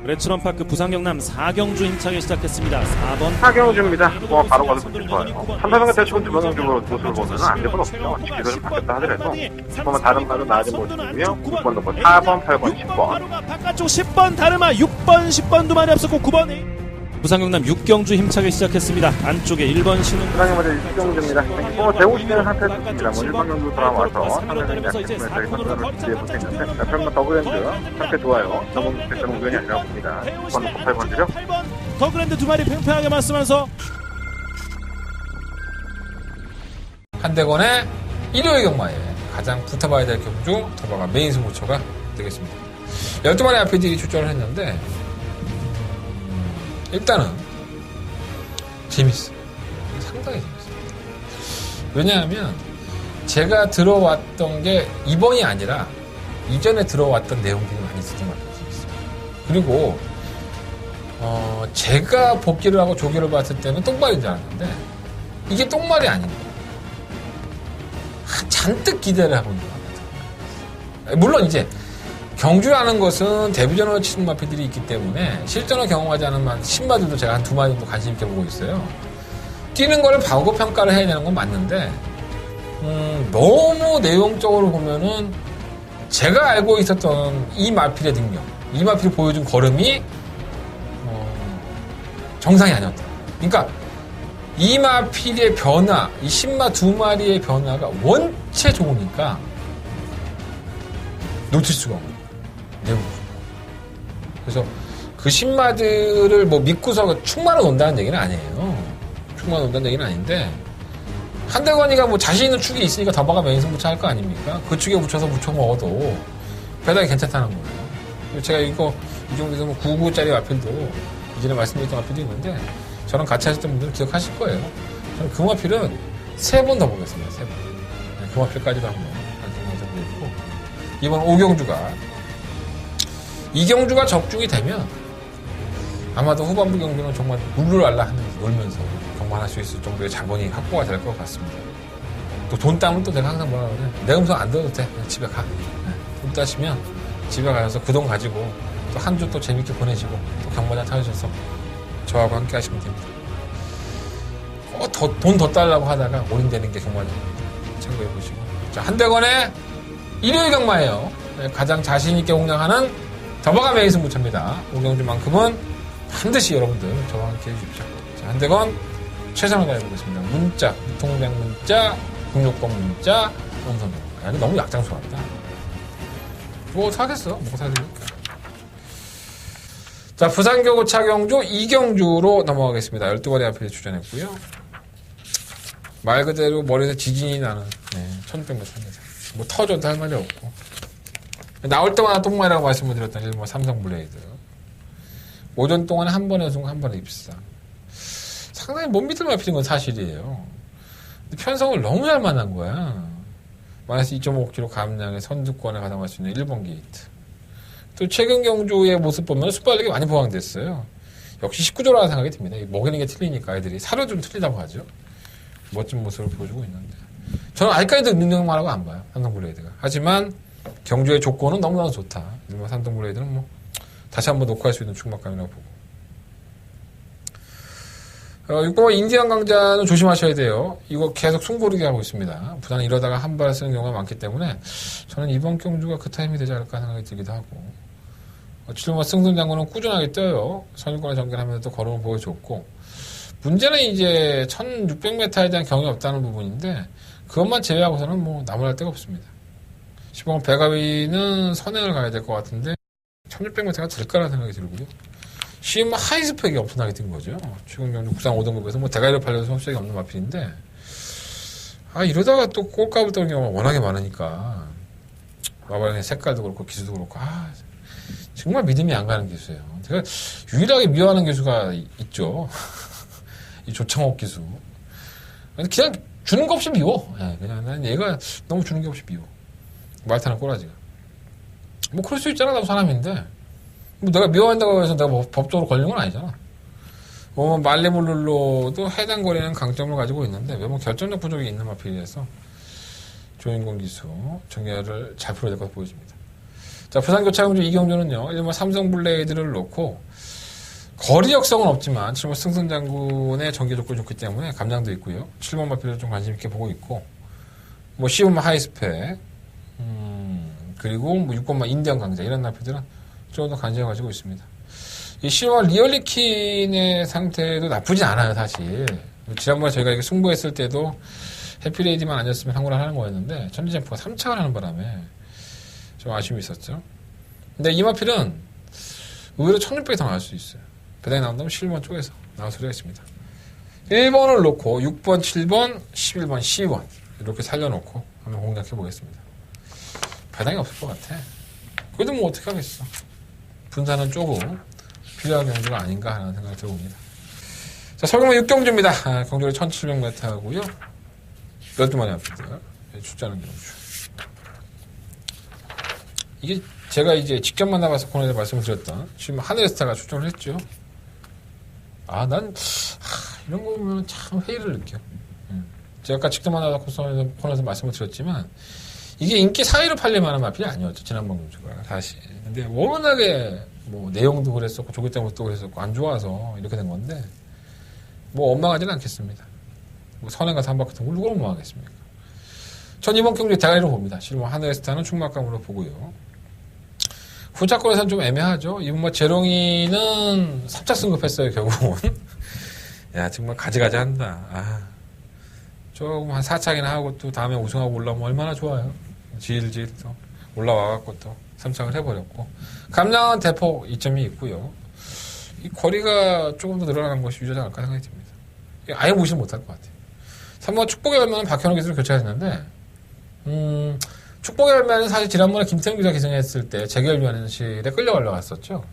레츠런파크 부산경남 4경주 힘차게 시작했습니다. 4번 하경주입니다. 바로 가도 좋게 좋아요. 3, 4명의 대충 두 명적으로 모습을 보면 안 될 건 없죠. 기회가 좀 바뀌었다 하더라도 10번은 다른 바도 나아진 모습이고요. 6번 놓고 4번, 8번, 10번. 바깥쪽 10번 다르마 6번, 10번 두 마리 앞섰고 9번 부산경남 6경주 힘차게 시작했습니다. 안쪽에 1번 신흥 부산경 먼저 6경주입니다. 대우시대는 상태였습니다. 1번 경주 돌아와서 상대적인 약점에서 선수를 준비해볼 수 있는데 편만 더그랜드 상태 좋아요. 너무 백전은 우연이 아니라고 봅니다. 6번 놓고 8번이죠. 8번 더그랜드 두 마리 팽팽하게 맞서면서 한대건의 일요일 경마에 가장 붙어봐야 될 경주 더바가 메인 승부처가 되겠습니다. 12마리 앞에들이 출전을 했는데 일단은 재밌어. 상당히 재밌어. 왜냐하면 제가 들어왔던 게 이번이 아니라 이전에 들어왔던 내용들이 많이 있었던 것 같아요. 그리고 제가 복귀를 하고 조교를 봤을 때는 똥말인 줄 알았는데 이게 똥말이 아닌 거예요. 잔뜩 기대를 하고 있는 것 같아요. 물론 이제 경주라는 것은 데뷔전을 치는 마피들이 있기 때문에 실전을 경험하지 않은 신마들도 제가 한 2마리 정도 관심 있게 보고 있어요. 뛰는 거를 바고 평가를 해야 되는 건 맞는데 너무 내용적으로 보면은 제가 알고 있었던 이 마필의 능력, 이 마필이 보여준 걸음이 정상이 아니었다. 그러니까 이 마필의 변화, 이 신마 2마리의 변화가 원체 좋으니까 놓칠 수가 없는 거예요. 그래서 그 신마들을 믿고서 축마로 논다는 얘기는 아니에요. 축마로 논다는 얘기는 아닌데 한대건이가 자신 있는 축이 있으니까 더바가 메인 승부차 할 거 아닙니까? 그 축에 붙여서 붙여 먹어도 배당이 괜찮다는 거예요. 제가 이 정도에서 99짜리 마필도 이전에 말씀드렸던 마필도 있는데 저랑 같이 하셨던 분들은 기억하실 거예요. 저는 그 마필은 3번 더 보겠습니다. 3번. 그 마필까지도 한번 방송에서 보고 이번 이경주가 적중이 되면 아마도 후반부 경주는 정말 룰루랄라 하면서 놀면서 경만할 수 있을 정도의 자본이 확보가 될 것 같습니다. 또 돈 따면 또 내가 항상 뭐라 그래. 내 음성 안 들어도 돼. 그냥 집에 가. 돈 따시면 집에 가서 그 돈 가지고 또 한 주 또 재밌게 보내시고 또 경마장 찾으셔서 저하고 함께 하시면 됩니다. 돈 더 달라고 하다가 올인되는 게 경마장 참고해 보시고. 자, 한대건의 일요일 경마예요. 가장 자신있게 공략하는 더바가 메인 승부차입니다. 오경주만큼은 반드시 여러분들 저와 함께 해주십시오. 자, 한대건 최선을 다해보겠습니다. 문자, 통장 문자, 06번 문자, 영선 문자. 이거 너무 약장수합니다. 뭐 사겠어? 뭐 사드릴까? 자, 부산교구차 경주 이경주로 넘어가겠습니다. 12마리 앞에 출전했고요. 말 그대로 머리에서 지진이 나는 1600m입니다. 뭐 터져도 할 말이 없고 나올 때마다 똥말이라고 말씀을 드렸던 일본 삼성 블레이드. 오전 동안에 한 번에 우승, 한 번에 입상. 상당히 못 믿을 만한 건 사실이에요. 근데 편성을 너무 잘 만난 거야. 마이너스 2.5kg 감량의 선두권에 가담할 수 있는 1번 게이트. 또 최근 경주의 모습 보면 순발력이 많이 보강됐어요. 역시 19조라는 생각이 듭니다. 먹이는 게 틀리니까 아이들이 사료 좀 틀리다고 하죠. 멋진 모습을 보여주고 있는데 저는 아직까지도 능력만하고 안 봐요. 삼성 블레이드가. 하지만 경주의 조건은 너무나도 좋다. 일본 삼성 블레이드는 다시 한번 녹화할 수 있는 축막감이라고 보고. 6번 인디안 강자는 조심하셔야 돼요. 이거 계속 숨고르게 하고 있습니다. 부산은 이러다가 한 발 쓰는 경우가 많기 때문에 저는 이번 경주가 그 타임이 되지 않을까 생각이 들기도 하고. 지금 승순 장군은 꾸준하게 뛰어요. 선유권에 전개하면서 걸음을 보여줬고. 문제는 이제 1600m에 대한 경험이 없다는 부분인데 그것만 제외하고서는 나무랄 데가 없습니다. 10번 배가위는 선행을 가야 될 것 같은데 1600m가 될까라는 생각이 들고요. 시험 하이스펙이 엄청나게 뛴 거죠. 최근 경주 국산 5등급에서 대가리를 팔려도 손색이 없는 마필인데 이러다가 또 꼴값을 떠는 경우가 워낙에 많으니까 마발의 색깔도 그렇고 기수도 그렇고 정말 믿음이 안 가는 기수예요. 제가 유일하게 미워하는 기수가 있죠. 이 조창옥 기수. 그냥 주는 거 없이 미워. 그냥 난 얘가 너무 주는 게 없이 미워. 말타는 꼬라지가. 뭐 그럴 수 있잖아. 나도 사람인데. 뭐 내가 미워한다고 해서 내가 뭐 법적으로 걸리는 건 아니잖아. 말레몰룰로도 해당 거리는 강점을 가지고 있는데 왜 뭐 결정적 부족이 있는 마필에서 조인공 기수 정렬을 잘 풀어야 될 것으로 보여집니다. 자, 부산교차공주 이경주는요, 1번 삼성블레이드를 놓고 거리 역성은 없지만 7번 승승장군의 전개 조건이 좋기 때문에 감장도 있고요. 7번 마필을 좀 관심 있게 보고 있고, 뭐 10번 하이스펙, 그리고 뭐 6번만 인디언 강자 이런 마필들은 조금 더 관심을 가지고 있습니다. 이 10번 리얼리킨의 상태도 나쁘지 않아요, 사실. 지난번에 저희가 이렇게 승부했을 때도 해피레이디만 아니었으면 항구를 하는 거였는데 천지점프가 3착을 하는 바람에 좀 아쉬움이 있었죠. 근데 이 마필은 의외로 1600이 더 나올 수 있어요. 배당이 나온다면 11번 쪽에서 나올 소리가 있습니다. 1번을 놓고 6번, 7번, 11번, 12번 이렇게 살려놓고 한번 공략해 보겠습니다. 배당이 없을 것 같아. 그래도 뭐 어떻게 하겠어. 분산은 조금 필요한 경주가 아닌가 하는 생각이 들어봅니다. 자, 설경마 6경주입니다. 경주를 1700m 하고요. 12마리 앞입니다. 출자는 경주. 이게 제가 이제 직접 만나봐서 코너에서 말씀을 드렸던 지금 하늘스타가 출전을 했죠. 이런 거 보면 참 회의를 느껴. 제가 아까 직접 만나봐서 코너에서 말씀을 드렸지만 이게 인기 4위로 팔릴 만한 마필이 아니었죠. 지난번 경주가 사실. 근데 워낙에 뭐 내용도 그랬었고 조기 때문에 또 그랬었고 안 좋아서 이렇게 된 건데 뭐 원망하지는 않겠습니다. 뭐 선행 가서 한 바퀴 더 누구를 원망하겠습니까? 전 이번 경주에 대가리로 봅니다. 실무 하늘스타는 충막감으로 보고요. 후차권에서는 좀 애매하죠. 이번 뭐 재롱이는 3차 승급했어요, 결국은. 야, 정말 가지가지 한다. 조금 한 4착이나 하고 또 다음에 우승하고 올라오면 얼마나 좋아요. 질질 또 올라와갖고 또 3착을 해버렸고. 감량은 대폭 이점이 있고요. 이 거리가 조금 더 늘어나는 것이 유효하지 않을까 생각이 듭니다. 아예 무시 못할 것 같아요. 3번 축복의 열매는 박현우 기수를 교체했는데, 축복의 열매는 사실 지난번에 김태형 기자 기승했을 때 재결위원실에 끌려가려고 갔었죠.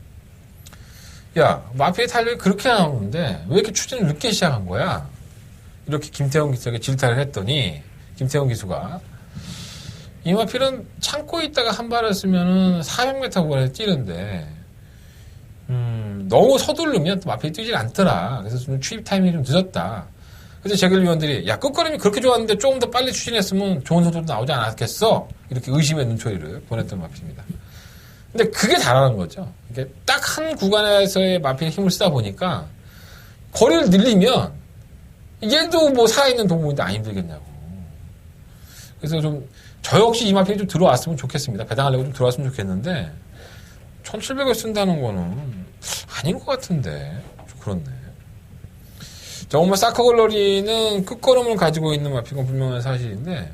야, 마피아 탄력이 그렇게 나오는데 왜 이렇게 추진을 늦게 시작한 거야? 이렇게 김태형 기수에게 질타를 했더니 김태형 기수가 이 마필은 참고 있다가 한 발을 쓰면은 400m 거리에 뛰는데 너무 서두르면 또 마필이 뛰질 않더라. 그래서 좀 취입 타이밍이 좀 늦었다. 그래서 재결위원들이 야, 끝걸음이 그렇게 좋았는데 조금 더 빨리 추진했으면 좋은 선수도 나오지 않았겠어? 이렇게 의심의 눈초리를 보냈던 마필입니다. 근데 그게 잘하는 거죠. 이게 딱 한 구간에서의 마필의 힘을 쓰다 보니까 거리를 늘리면 얘도 뭐 살아있는 동물인데 안 힘들겠냐고. 그래서 좀 저 역시 이 마필이 좀 들어왔으면 좋겠습니다. 배당하려고 좀 들어왔으면 좋겠는데 1700을 쓴다는 거는 아닌 것 같은데 좀 그렇네. 정말 사커글러리는 끝걸음을 가지고 있는 마필은 분명한 사실인데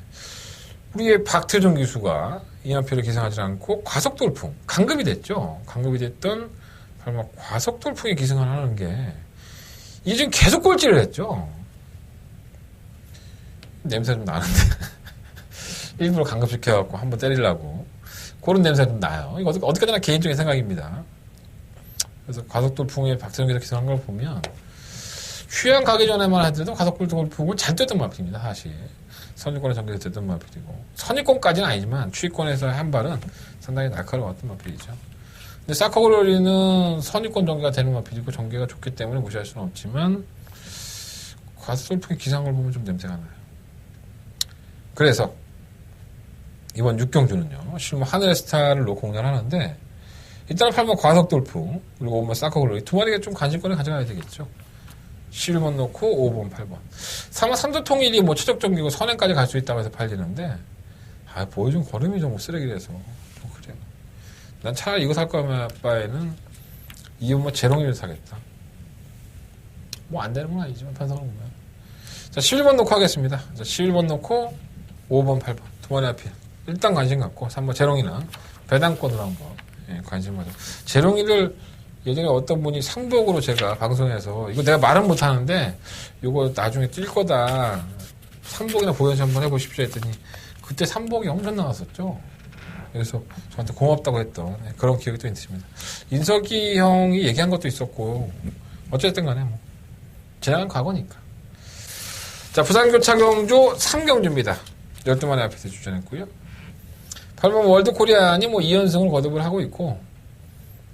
우리의 박태종 기수가 이 마필을 기승하지 않고 과속돌풍, 강급이 됐죠. 강급이 됐던 바로 과속돌풍에 기승을 하는 게 이게 지금 계속 꼴찌를 했죠. 냄새 좀 나는데 일부러 강급시켜갖고 한번 때리려고 그런 냄새가 좀 나요. 이거 어디까지나 개인적인 생각입니다. 그래서 과속돌풍에 박태종 기수가 기승한 걸 보면 휴양 가기 전에만 하더라도 과속돌풍을 잘 뛰었던 마필입니다. 사실 선입권에 전개돼서 뛰었던 마필이고 선입권까지는 아니지만 추위권에서 한 발은 상당히 날카로웠던 마필이죠. 근데 사커글러리는 선입권 전개가 되는 마필이고 전개가 좋기 때문에 무시할 수는 없지만 과속돌풍의 기상을 보면 좀 냄새가 나요. 그래서 이번 6경주는요 실무 하늘의 스타를 놓고 공략하는데 일단 8번 과속돌풍 그리고 5번 사커글러리 두 마리가 좀 관심권을 가져가야 되겠죠. 11번 놓고 5번, 8번. 3번 삼도통일이 뭐 최적정기고 선행까지 갈 수 있다고 해서 팔리는데, 보여준 걸음이 좀 쓰레기라서. 그래. 난 차라리 이거 살 바에는 이건 뭐 재롱이를 사겠다. 뭐 안 되는 건 아니지만, 판상으로 보면. 자, 11번 놓고 하겠습니다. 자, 11번 놓고 5번, 8번. 두 마리 앞에. 일단 관심 갖고, 3번 재롱이나 배당권으로 한번 관심 가져. 재롱이를 예전에 어떤 분이 상복으로 제가 방송에서 이거 내가 말은 못하는데 이거 나중에 뛸 거다 상복이나 보연시 한번 해보십시오 했더니 그때 상복이 엄청 나왔었죠. 그래서 저한테 고맙다고 했던 그런 기억이 또 있습니다. 인석이 형이 얘기한 것도 있었고 어쨌든 간에 뭐 지나간 과거니까. 자, 부산교차경주 3경주입니다. 12마리 앞에서 주전했고요. 8번 월드 코리안이 뭐 2연승을 거듭을 하고 있고,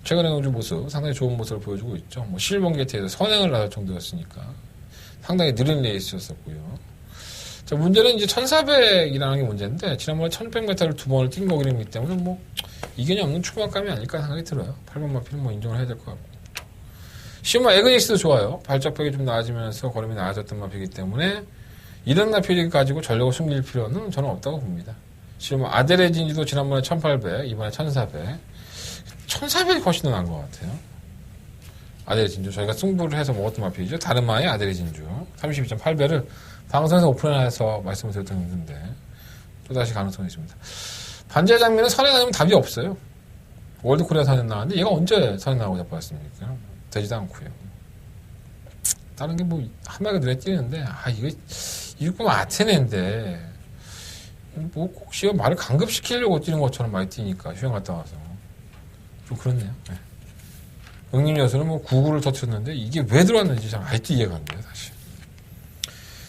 최근에 경주 모습, 상당히 좋은 모습을 보여주고 있죠. 뭐 11번 게이트에서 선행을 나설 정도였으니까 상당히 느린 레이스였었고요. 자, 문제는 이제 1400이라는 게 문제인데, 지난번에 1100m를 2번을 뛴 거기 때문에 뭐, 이견이 없는 추격감이 아닐까 생각이 들어요. 8번 마피는 뭐 인정을 해야 될 것 같고. 시우마 에그닉스도 좋아요. 발적벽이 좀 나아지면서 걸음이 나아졌던 마피이기 때문에, 이런 마피를 가지고 전력을 숨길 필요는 저는 없다고 봅니다. 시우마 아델의 진주도 지난번에 1800, 이번에 1400. 1400이 훨씬 더 나은 것 같아요. 아델의 진주. 저희가 승부를 해서 먹었던 마피이죠. 다른마의 아델의 진주. 32.8배를 방송에서 오픈해서 말씀을 드렸는데, 또다시 가능성이 있습니다. 반지의 장면은 선행 아니면 답이 없어요. 월드 코리아 선행 나왔는데, 얘가 언제 선행 나오고 잡았습니까? 되지도 않고요. 다른 게 뭐, 한 마리가 눈에 띄는데, 이거 보면 아테네인데, 뭐, 혹시 말을 강급시키려고 뛰는 것처럼 많이 뛰니까, 휴양 갔다 와서. 좀 그렇네요. 네. 응님 여수는 뭐, 구구를 터뜨렸는데, 이게 왜 들어왔는지 참 아직도 이해가 안 돼요, 사실.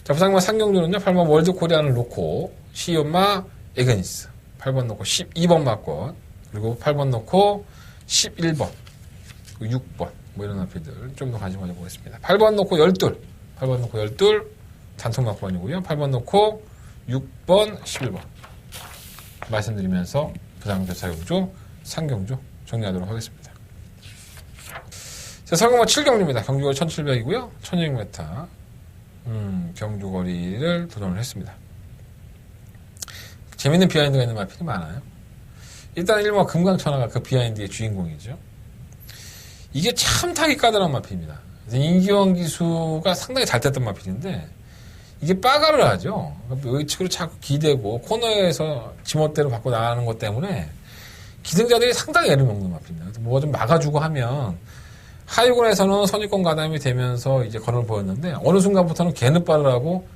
자, 부상마 상경주는요, 8번 월드 코리안을 놓고, 시오마 에그니스. 8번 놓고 12번 맞권. 그리고 8번 놓고 11번. 6번. 뭐 이런 앞이들 좀 더 관심 가져보겠습니다. 8번 놓고 12. 8번 놓고 12. 단통 막권이고요. 8번 놓고 6번, 11번. 말씀드리면서 부상조, 사경주, 상경주 정리하도록 하겠습니다. 자, 설공마 7경주입니다. 경주거리 1700이고요. 1600m. 경주거리를 도전을 했습니다. 재밌는 비하인드가 있는 마필이 많아요. 일단 1번 금강천하가 그 비하인드의 주인공이죠. 이게 참 타기 까다로운 마필입니다. 임기원 기수가 상당히 잘 탔던 마필인데, 이게 빠가를 하죠. 의측으로 자꾸 기대고 코너에서 지멋대로 바꿔 나가는 것 때문에 기승자들이 상당히 애를 먹는 마필입니다. 뭐가 좀 막아주고 하면 하위군에서는 선입권 가담이 되면서 이제 건을 보였는데, 어느 순간부터는 개는빠를 하고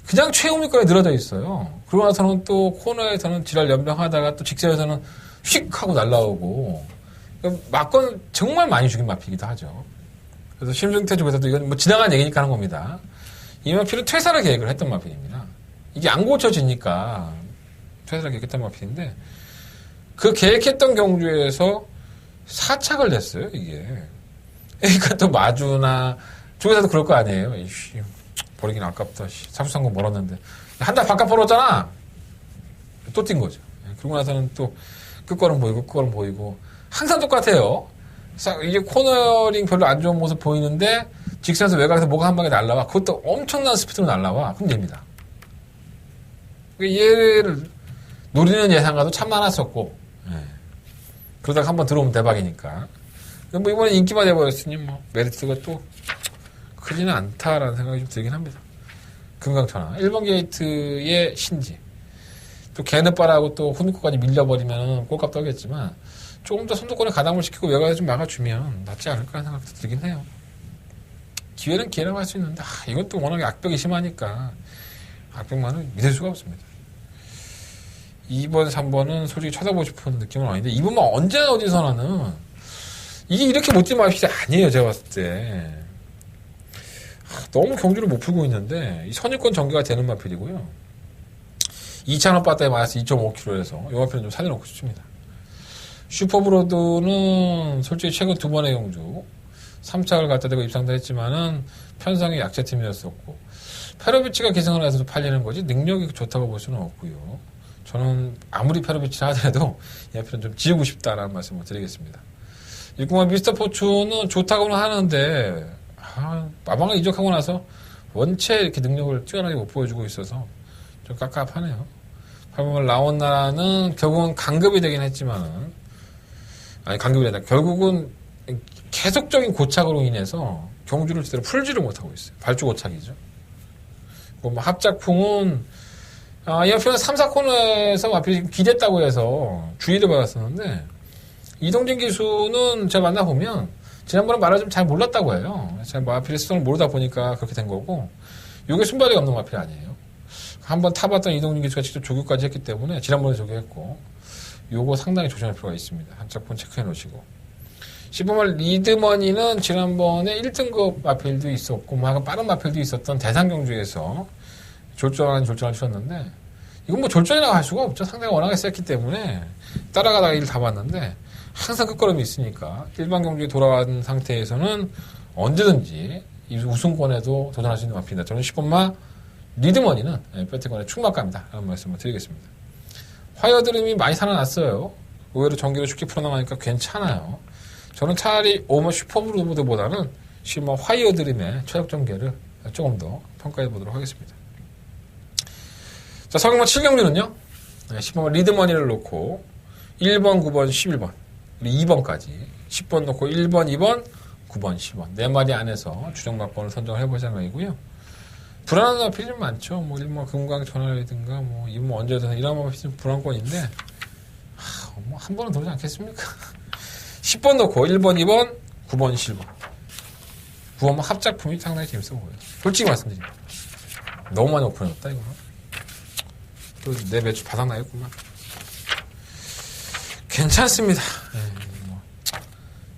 그냥 최후미권에 늘어져 있어요. 그러고 나서는 또 코너에서는 지랄 연병하다가 또 직선에서는 휙 하고 날라오고, 막건 정말 많이 죽인 마피기도 하죠. 그래서 심승태 쪽에서도 이건 뭐 지나간 얘기니까 하는 겁니다. 이 마피는 퇴사를 계획을 했던 마피입니다. 이게 안 고쳐지니까 퇴사를 계획했던 마피인데, 그 계획했던 경주에서 사착을 냈어요, 이게. 그러니까 또 마주나 쪽에서도 그럴 거 아니에요. 이씨, 버리긴 아깝다. 사수상권 멀었는데. 한 달 바깥 벌었잖아! 또 뛴 거죠. 그러고 나서는 또 끝걸음 보이고. 항상 똑같아요. 이게 코너링 별로 안 좋은 모습 보이는데, 직선에서 외곽에서 뭐가 한 방에 날라와. 그것도 엄청난 스피드로 날라와. 그럼 됩니다. 얘를 노리는 예상가도 참 많았었고, 그러다가 한번 들어오면 대박이니까. 뭐 이번에 인기만 해버렸으니 뭐 메리트가 또 크지는 않다라는 생각이 좀 들긴 합니다. 금강천하 1번 게이트의 신지, 또 개느빠라고 또 후미코까지 밀려버리면 꼴값 떨겠지만, 조금 더 선두권에 가담을 시키고 외곽에 좀 막아주면 낫지 않을까 하는 생각도 들긴 해요. 기회는 기회라고 할 수 있는데, 이건 또 워낙에 악벽이 심하니까 악벽만은 믿을 수가 없습니다. 2번, 3번은 솔직히 쳐다보고 싶은 느낌은 아닌데, 2번만 언제나 어디서나는 이게 이렇게 못뛴 마필이 아니에요, 제가 봤을 때. 너무 경주를 못 풀고 있는데, 이 선입권 전개가 되는 마필이고요. 2,000원 바다에 맞아서 2.5km에서 이 마필은 좀 살려놓고 싶습니다. 슈퍼브로드는 솔직히 최근 2번의 경주 3착을 갖다 대고 입상도 했지만은 편성이 약체팀이었었고, 페로비치가 기승을 해서 팔리는 거지 능력이 좋다고 볼 수는 없고요. 저는 아무리 페로비치를 하더라도 이 마필은 좀 지우고 싶다라는 말씀을 드리겠습니다. 6번 미스터 포춘은 좋다고는 하는데, 마방을 이적하고 나서 원체 이렇게 능력을 뛰어나게 못 보여주고 있어서 좀 깝깝하네요. 8번 라온나는 결국은 강급이 되긴 했지만은, 강급이 아니라 결국은 계속적인 고착으로 인해서 경주를 제대로 풀지를 못하고 있어요. 발주 고착이죠. 뭐 합작풍은 이 앞에는 3, 4코너에서 앞에 기댔다고 해서 주의를 받았었는데, 이동진 기수는 제가 만나보면 지난번에 말을 좀 잘 몰랐다고 해요. 제가 마필의 수성을 모르다 보니까 그렇게 된 거고, 이게 순발이 없는 마필이 아니에요. 한번 타봤던 이동진 기수가 직접 조교까지 했기 때문에 지난번에 조교했고, 요거 상당히 조심할 필요가 있습니다. 한짝분 체크해 놓으시고. 15번 리드머니는 지난번에 1등급 마필도 있었고, 뭐 빠른 마필도 있었던 대상경주에서 졸전을 치렀는데, 이건 뭐 졸전이라고 할 수가 없죠. 상대가 워낙에 셌기 때문에 따라가다가 일 다 봤는데 항상 끝걸음이 있으니까 일반 경주에 돌아간 상태에서는 언제든지 이 우승권에도 도전할 수 있는 마필입니다. 저는 10번마 리드머니는 배트권의 충막갑니다. 라는 말씀을 드리겠습니다. 화이어드림이 많이 살아났어요. 의외로 전기를 쉽게 풀어나가니까 괜찮아요. 저는 차라리 오머 슈퍼브루드보다는 실마 화이어드림의 최적 전개를 조금 더 평가해 보도록 하겠습니다. 자, 서경마 7경주는요. 10번 리드머니를 놓고 1번, 9번, 11번, 2번까지 10번 놓고 1번, 2번, 9번, 10번 4마리 안에서 주정막권을 선정을 해볼 생각이고요. 불안한 마필이 좀 많죠. 뭐 1번 금강 전화라든가 뭐 2번 언제든 이런 마필이 불안권인데 뭐 한 번은 들어오지 않겠습니까? 10번 놓고 1번, 2번, 9번, 10번 9번 합작품이 상당히 재밌어 보여요. 솔직히 말씀드립니다. 너무 많이 오픈해줬다 이거. 또 내 매출 바닥나겠구만. 괜찮습니다. 네, 뭐.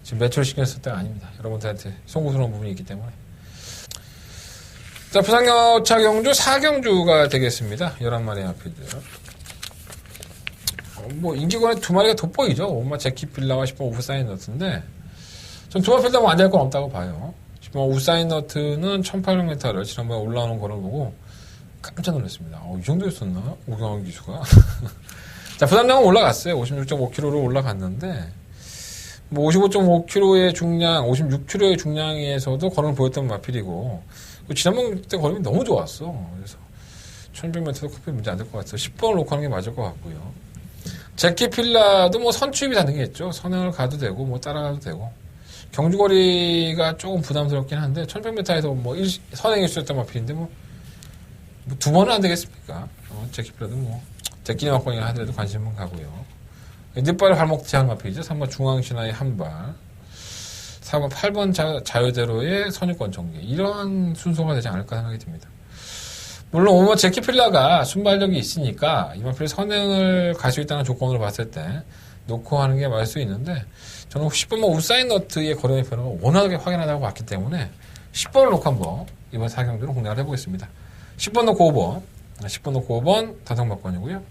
지금 매출 신경 쓸 때가 아닙니다. 여러분들한테 송구스러운 부분이 있기 때문에. 자, 부산여차 경주 4경주가 되겠습니다. 11마리 마필들. 뭐 인기권에 2마리가 돋보이죠. 엄마 제키필라와 10번 우사인너트인데 전 2마필 다 뭐 안 될 건 없다고 봐요. 10번 우사인너트는 1800m를 지난번에 올라오는 거를 보고 깜짝 놀랐습니다. 이 정도였었나? 오경환 기수가. 자, 부담량은 올라갔어요. 56.5kg로 올라갔는데 뭐 55.5kg의 중량, 56kg의 중량에서도 걸음을 보였던 마필이고 지난번 때 걸음이 너무 좋았어. 그래서 1600m도 커피 문제 안 될 것 같아서 10번을 놓고 하는 게 맞을 것 같고요. 제키필라도 뭐 선취입이 가능했죠. 선행을 가도 되고 뭐 따라가도 되고 경주거리가 조금 부담스럽긴 한데 1100m에서 뭐 선행일 수 있었던 마필인데 뭐 2번은 안 되겠습니까? 제키필라도 뭐 제끼리 막권이나 하더라도 관심은 가고요. 늦발을 발목 제한 마필이죠. 3번 중앙신화의 한발 4번 8번 자유대로의 선유권 전개 이런 순서가 되지 않을까 생각이 듭니다. 물론 5번 제키필라가 순발력이 있으니까 이 마필 선행을 갈 수 있다는 조건으로 봤을 때 놓고 하는 게 맞을 수 있는데 저는 10번만 우사인너트의 거리의 변화가 워낙에 확연하다고 봤기 때문에 10번을 놓고 한번 이번 4경주로 공략을 해보겠습니다. 10번 놓고 5번 10번 놓고 5번 단성막권이고요.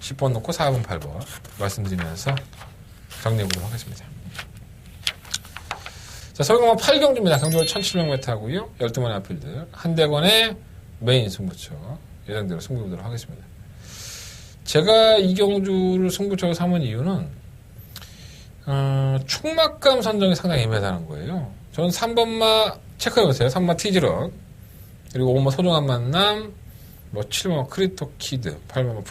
10번 놓고 4번 8번 말씀드리면서 정리해보도록 하겠습니다. 자, 서경마 8경주입니다. 경주가 1700m 하고요. 12마리 마필들 한대건의 메인 승부처 예상대로 승부해보도록 하겠습니다. 제가 이 경주를 승부처로 삼은 이유는 충막감 선정이 상당히 애매하다는 거예요. 저는 3번마 체크해보세요. 3번마 티즈런 그리고 5번마 소중한 만남 뭐 7번마 크리토키드 8번마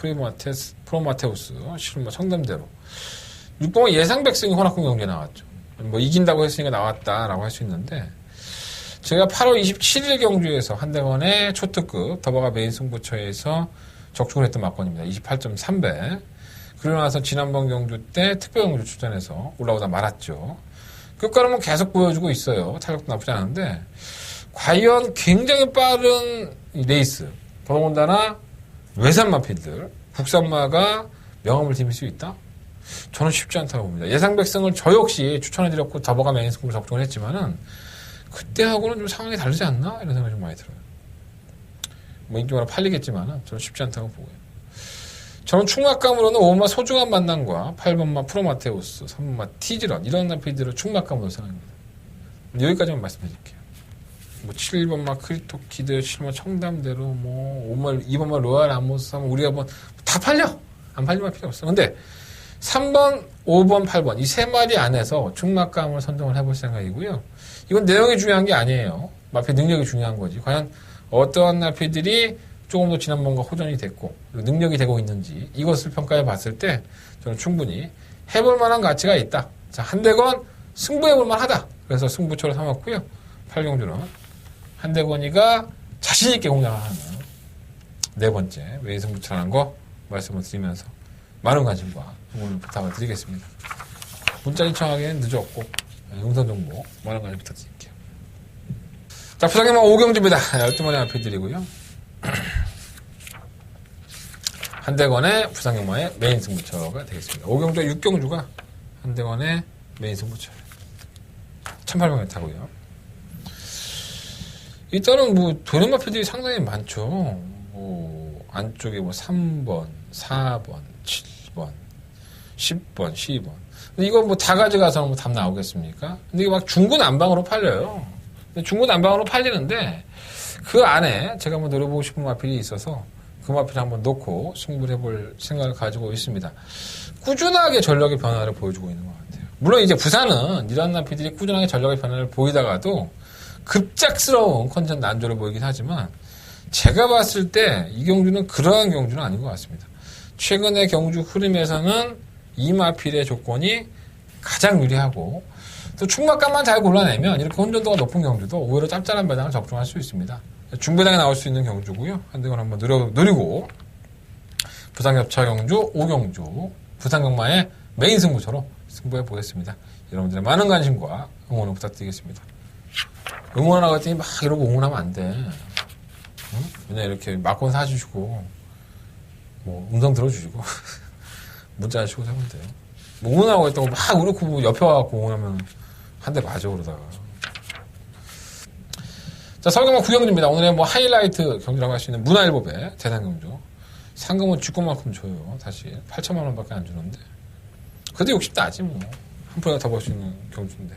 프로마테우스 10번마 청담대로 6번마 예상백승이 혼합군 경기에 나왔죠. 뭐 이긴다고 했으니까 나왔다라고 할 수 있는데 제가 8월 27일 경주에서 한대건의 초특급 더버가 메인 승부처에서 적중을 했던 막권입니다. 28.3배. 그러고 나서 지난번 경주 때 특별경주 출전해서 올라오다 말았죠. 끝걸음은 계속 보여주고 있어요. 타격도 나쁘지 않은데 과연 굉장히 빠른 레이스 더더군다나 외산 마필들 국산마가 명함을 팀일 수 있다? 저는 쉽지 않다고 봅니다. 예상백승을 저 역시 추천해드렸고 더버가 메인 승부를 적중을 했지만은 그때하고는 좀 상황이 다르지 않나? 이런 생각이 좀 많이 들어요. 뭐 인기마로 팔리겠지만은 저는 쉽지 않다고 보고요. 저는 충막감으로는 5번마 소중한 만남과 8번마 프로마테우스, 3번마 티즈런 이런 남필들을 충막감으로 생각합니다. 여기까지만 말씀드릴게요. 뭐 7번마 크리토키드, 7번마 청담대로, 뭐 2번마 로얄 아모스, 3번 우리가 뭐 다 팔려. 안 팔리면 필요 없어. 근데 3번, 5번, 8번 이 3마리 안에서 충막감을 선정을 해볼 생각이고요. 이건 내용이 중요한 게 아니에요. 마필 능력이 중요한 거지. 과연 어떠한 마필들이 조금 더 지난번과 호전이 됐고 능력이 되고 있는지 이것을 평가해 봤을 때 저는 충분히 해볼 만한 가치가 있다. 자, 한대건 승부해볼 만하다. 그래서 승부처로 삼았고요. 8경주는 한대건이가 자신있게 공략을 하는 네 번째 메인 승부처라는 거 말씀을 드리면서 많은 관심과 응원을 부탁을 드리겠습니다. 문자 신청하기에는 늦었고 영상 정보 많은 관심 부탁드릴게요. 자, 부산경마 5경주입니다. 12마리 마필들이고요. 한대건의 부산경마의 메인 승부처가 되겠습니다. 5경주와 6경주가 한대건의 메인 승부처 1800m고요. 일단은 뭐 도련마필들이 상당히 많죠. 뭐 안쪽에 뭐 3번, 4번, 7번, 10번, 12번. 근데 이거 뭐 다 가져가서 뭐 답 나오겠습니까? 근데 이게 막 중구난방으로 팔려요. 근데 중구난방으로 팔리는데 그 안에 제가 한번 노려보고 싶은 마필이 있어서 그 마필을 한번 놓고 승부를 해볼 생각을 가지고 있습니다. 꾸준하게 전력의 변화를 보여주고 있는 것 같아요. 물론 이제 부산은 이런 마필들이 꾸준하게 전력의 변화를 보이다가도 급작스러운 컨디션 난조를 보이긴 하지만 제가 봤을 때 이 경주는 그러한 경주는 아닌 것 같습니다. 최근의 경주 흐름에서는 이 마필의 조건이 가장 유리하고 또 충막감만 잘 골라내면 이렇게 혼전도가 높은 경주도 오히려 짭짤한 배당을 적중할 수 있습니다. 중배당에 나올 수 있는 경주고요. 한대건 한번 노리고 부산겹차 경주 5경주 부산경마의 메인 승부처로 승부해 보겠습니다. 여러분들의 많은 관심과 응원을 부탁드리겠습니다. 응원하라고 했더니 막 이러고 응원하면 안 돼. 응? 그냥 이렇게 막권 사주시고 뭐 음성 들어주시고 문자 하시고 하면 돼요. 뭐 응원하고 했다고 막 그렇고 뭐 옆에 와갖고 응원하면 한 대 맞아 그러다가. 자, 서울경마 9경주입니다. 오늘의 뭐 하이라이트 경주라고 할 수 있는 문화일보배 대상경주. 상금은 쥐꼬만큼 줘요. 사실 8천만 원밖에 안 주는데 그래도 욕심 나지 뭐. 한 푼이나 더 벌 수 있는 경주인데.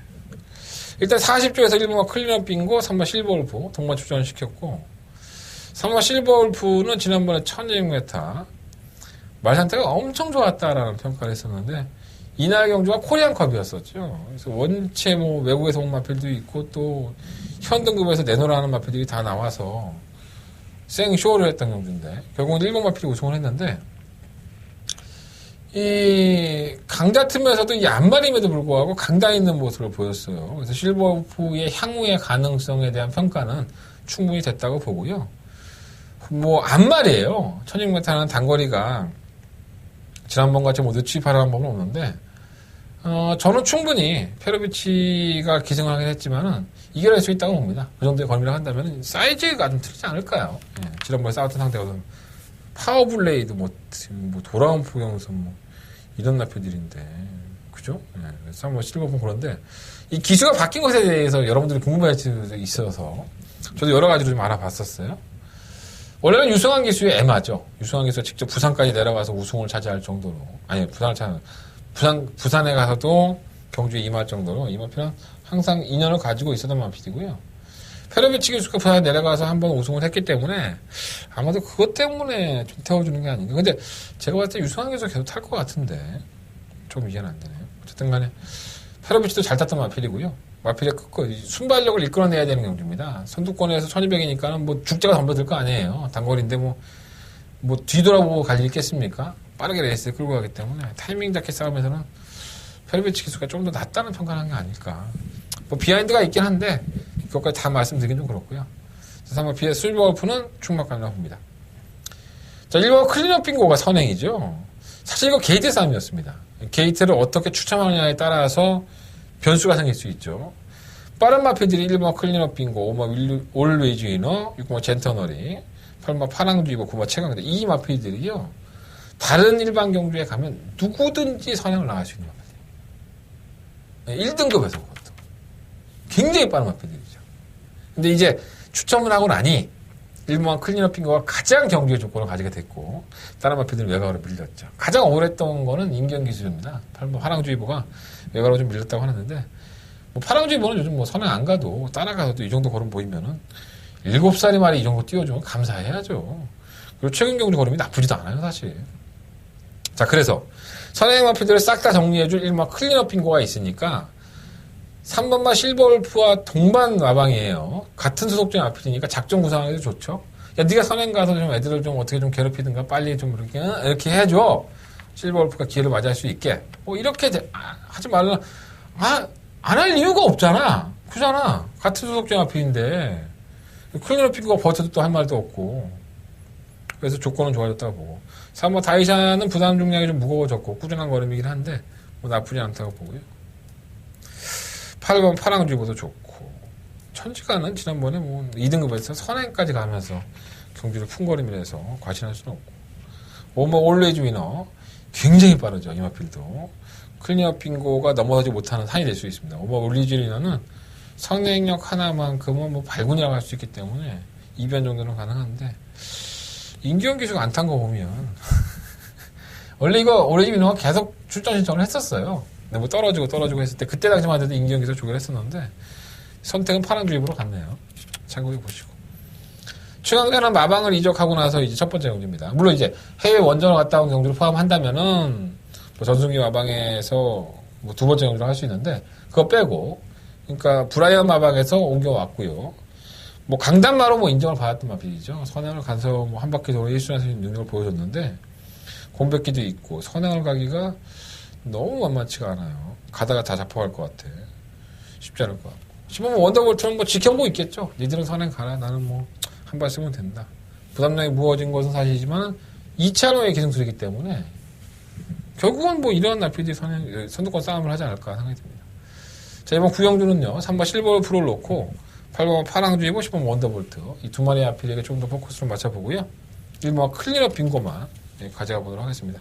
일단 40조에서 1번과 클리너 빙고 3번 실버울프 동반 출전시켰고 3번 실버울프는 지난번에 1200m 말 상태가 엄청 좋았다라는 평가를 했었는데 이날 경주가 코리안컵이었었죠. 그래서 원체 뭐 외국에서 온 마필도 있고 또 현등급에서 내놓으라는 마필들이 다 나와서 생쇼를 했던 경주인데 결국은 일본 마필이 우승을 했는데 이 강자 틈에서도 이 안말임에도 불구하고 강다 있는 모습을 보였어요. 그래서 실버울프의 향후의 가능성에 대한 평가는 충분히 됐다고 보고요. 뭐 안말이에요. 1600m는 단거리가 지난번 같이 뭐 늦추기 바라는 법은 없는데 저는 충분히 페로비치가 기승을 하긴 했지만은 이겨낼 수 있다고 봅니다. 그 정도의 거리를 한다면 사이즈가 좀 틀리지 않을까요? 예, 지난번에 싸웠던 상태거든. 파워블레이드 뭐 돌아온 포경선 뭐 이런 나표들인데 그죠? 예, 그래서 한번 실버폰 그런데 이 기수가 바뀐 것에 대해서 여러분들이 궁금해할 수 있어서 저도 여러 가지로 좀 알아봤었어요. 원래는 유승환 기수의 애마죠. 유승환 기수가 직접 부산까지 내려가서 우승을 차지할 정도로 아니 부산에 가서도 경주에 임할 정도로 이 마필은 항상 인연을 가지고 있었던 마필이고요. 페로비치 기수가 부산에 내려가서 한번 우승을 했기 때문에 아마도 그것 때문에 좀 태워주는 게 아닌가. 근데 제가 봤을 때 유승환 기수가 계속 탈 것 같은데 좀 이해는 안 되네요. 어쨌든 간에 페로비치도 잘 탔던 마필이고요. 마필의 순발력을 이끌어내야 되는 경주입니다. 선두권에서 1200이니까는 뭐 죽자가 덤벼들 거 아니에요. 단거리인데 뭐 뒤돌아보고 갈 일 있겠습니까? 빠르게 레이스를 끌고 가기 때문에 타이밍 잡기 싸움에서는 페로비치 기수가 좀 더 낫다는 평가를 한 게 아닐까. 뭐 비하인드가 있긴 한데 그것까지 다 말씀드리긴 좀 그렇고요. 그래서 한번 실버울프는 충막감이라고 봅니다. 자, 1번 클리너 빙고가 선행이죠. 사실 이거 게이트 싸움이었습니다. 게이트를 어떻게 추첨하느냐에 따라서 변수가 생길 수 있죠. 빠른 마필들이 1번 클리너 빙고, 5번 올웨이즈 위너, 6번 젠터너리, 8번 파랑주이고, 9번 최강대. 이 마필들이요. 다른 일반 경주에 가면 누구든지 선행을 나갈 수 있는 마필이에요. 1등급에서 그것도. 굉장히 빠른 마필들이죠. 근데 이제 추첨을 하고 나니 1번 클리너 빙고가 가장 경주의 조건을 가지게 됐고 다른 마필들은 외곽으로 밀렸죠. 가장 억울했던 거는 임경기 수조입니다. 8번 파랑주의보가 외곽으로 좀 밀렸다고 하는데 뭐 파랑주의보는 요즘 뭐 선행 안 가도 따라가서도 이 정도 걸음 보이면은 7살이 말이 이 정도 띄워주면 감사해야죠. 그리고 최근 경주 걸음이 나쁘지도 않아요 사실. 자, 그래서 선행 마필들을 싹 다 정리해줄 1번 클리너 빙고가 있으니까 3번마 실버울프와 동반 마방이에요. 같은 소속적인 마필이니까 작전 구상하기도 좋죠. 야, 네가 선행 가서 좀 애들을 좀 어떻게 좀 괴롭히든가 빨리 좀 이렇게 해줘. 실버울프가 기회를 맞이할 수 있게. 뭐 이렇게 하지 말라. 안 할 이유가 없잖아. 그잖아. 같은 소속적인 마필인데 클리너 빙고가 버텨도 또 할 말도 없고. 그래서 조건은 좋아졌다고 보고. 3번 다이샤는 부담 중량이 좀 무거워졌고 꾸준한 걸음이긴 한데 뭐 나쁘지 않다고 보고요. 8번 파랑주의보도 좋고 천지가는 지난번에 뭐 2등급에서 선행까지 가면서 경주를 풍거림이라서 과신할 수는 없고 5번 올웨이즈 위너 굉장히 빠르죠. 이 마필도 클리너 빙고가 넘어서지 못하는 산이 될 수 있습니다. 5번 올웨이즈 위너는 선행력 하나만큼은 뭐 발군이라고 할 수 있기 때문에 2변 정도는 가능한데 임기현 기수가 안 탄 거 보면 원래 이거 오레지 민호가 계속 출전 신청을 했었어요. 근데 뭐 떨어지고 했을 때 그때 당시만 해도 임기현 기수 조결 했었는데 선택은 파란주입으로 갔네요. 참고해 보시고. 최강자는 마방을 이적하고 나서 이제 첫 번째 경주입니다. 물론 이제 해외 원정을 갔다 온 경주를 포함한다면은 뭐 전승기 마방에서 뭐 두 번째 경주를 할 수 있는데 그거 빼고 그러니까 브라이언 마방에서 옮겨왔고요. 뭐 강단마로 뭐 인정을 받았던 마필이죠. 선행을 가서 뭐 한 바퀴 도로 1순위 능력을 보여줬는데 공백기도 있고 선행을 가기가 너무 만만치가 않아요. 가다가 다 잡혀갈 것 같아. 쉽지 않을 것 같고. 싶으면 원더볼트는 뭐 지켜보고 있겠죠. 니들은 선행 가라. 나는 뭐 한 발 쓰면 된다. 부담량이 무거워진 것은 사실이지만 2차로의 기승술이기 때문에 결국은 뭐 이런 나필들이 선두권 싸움을 하지 않을까 생각이 듭니다. 자, 이번 구경주는요. 3번 실버 프로를 놓고 8번 파랑주이고 10번 원더볼트 이 두 마리 아필에게 좀 더 포커스를 맞춰보고요. 1번 클린업 빙고만 가져가 보도록 하겠습니다.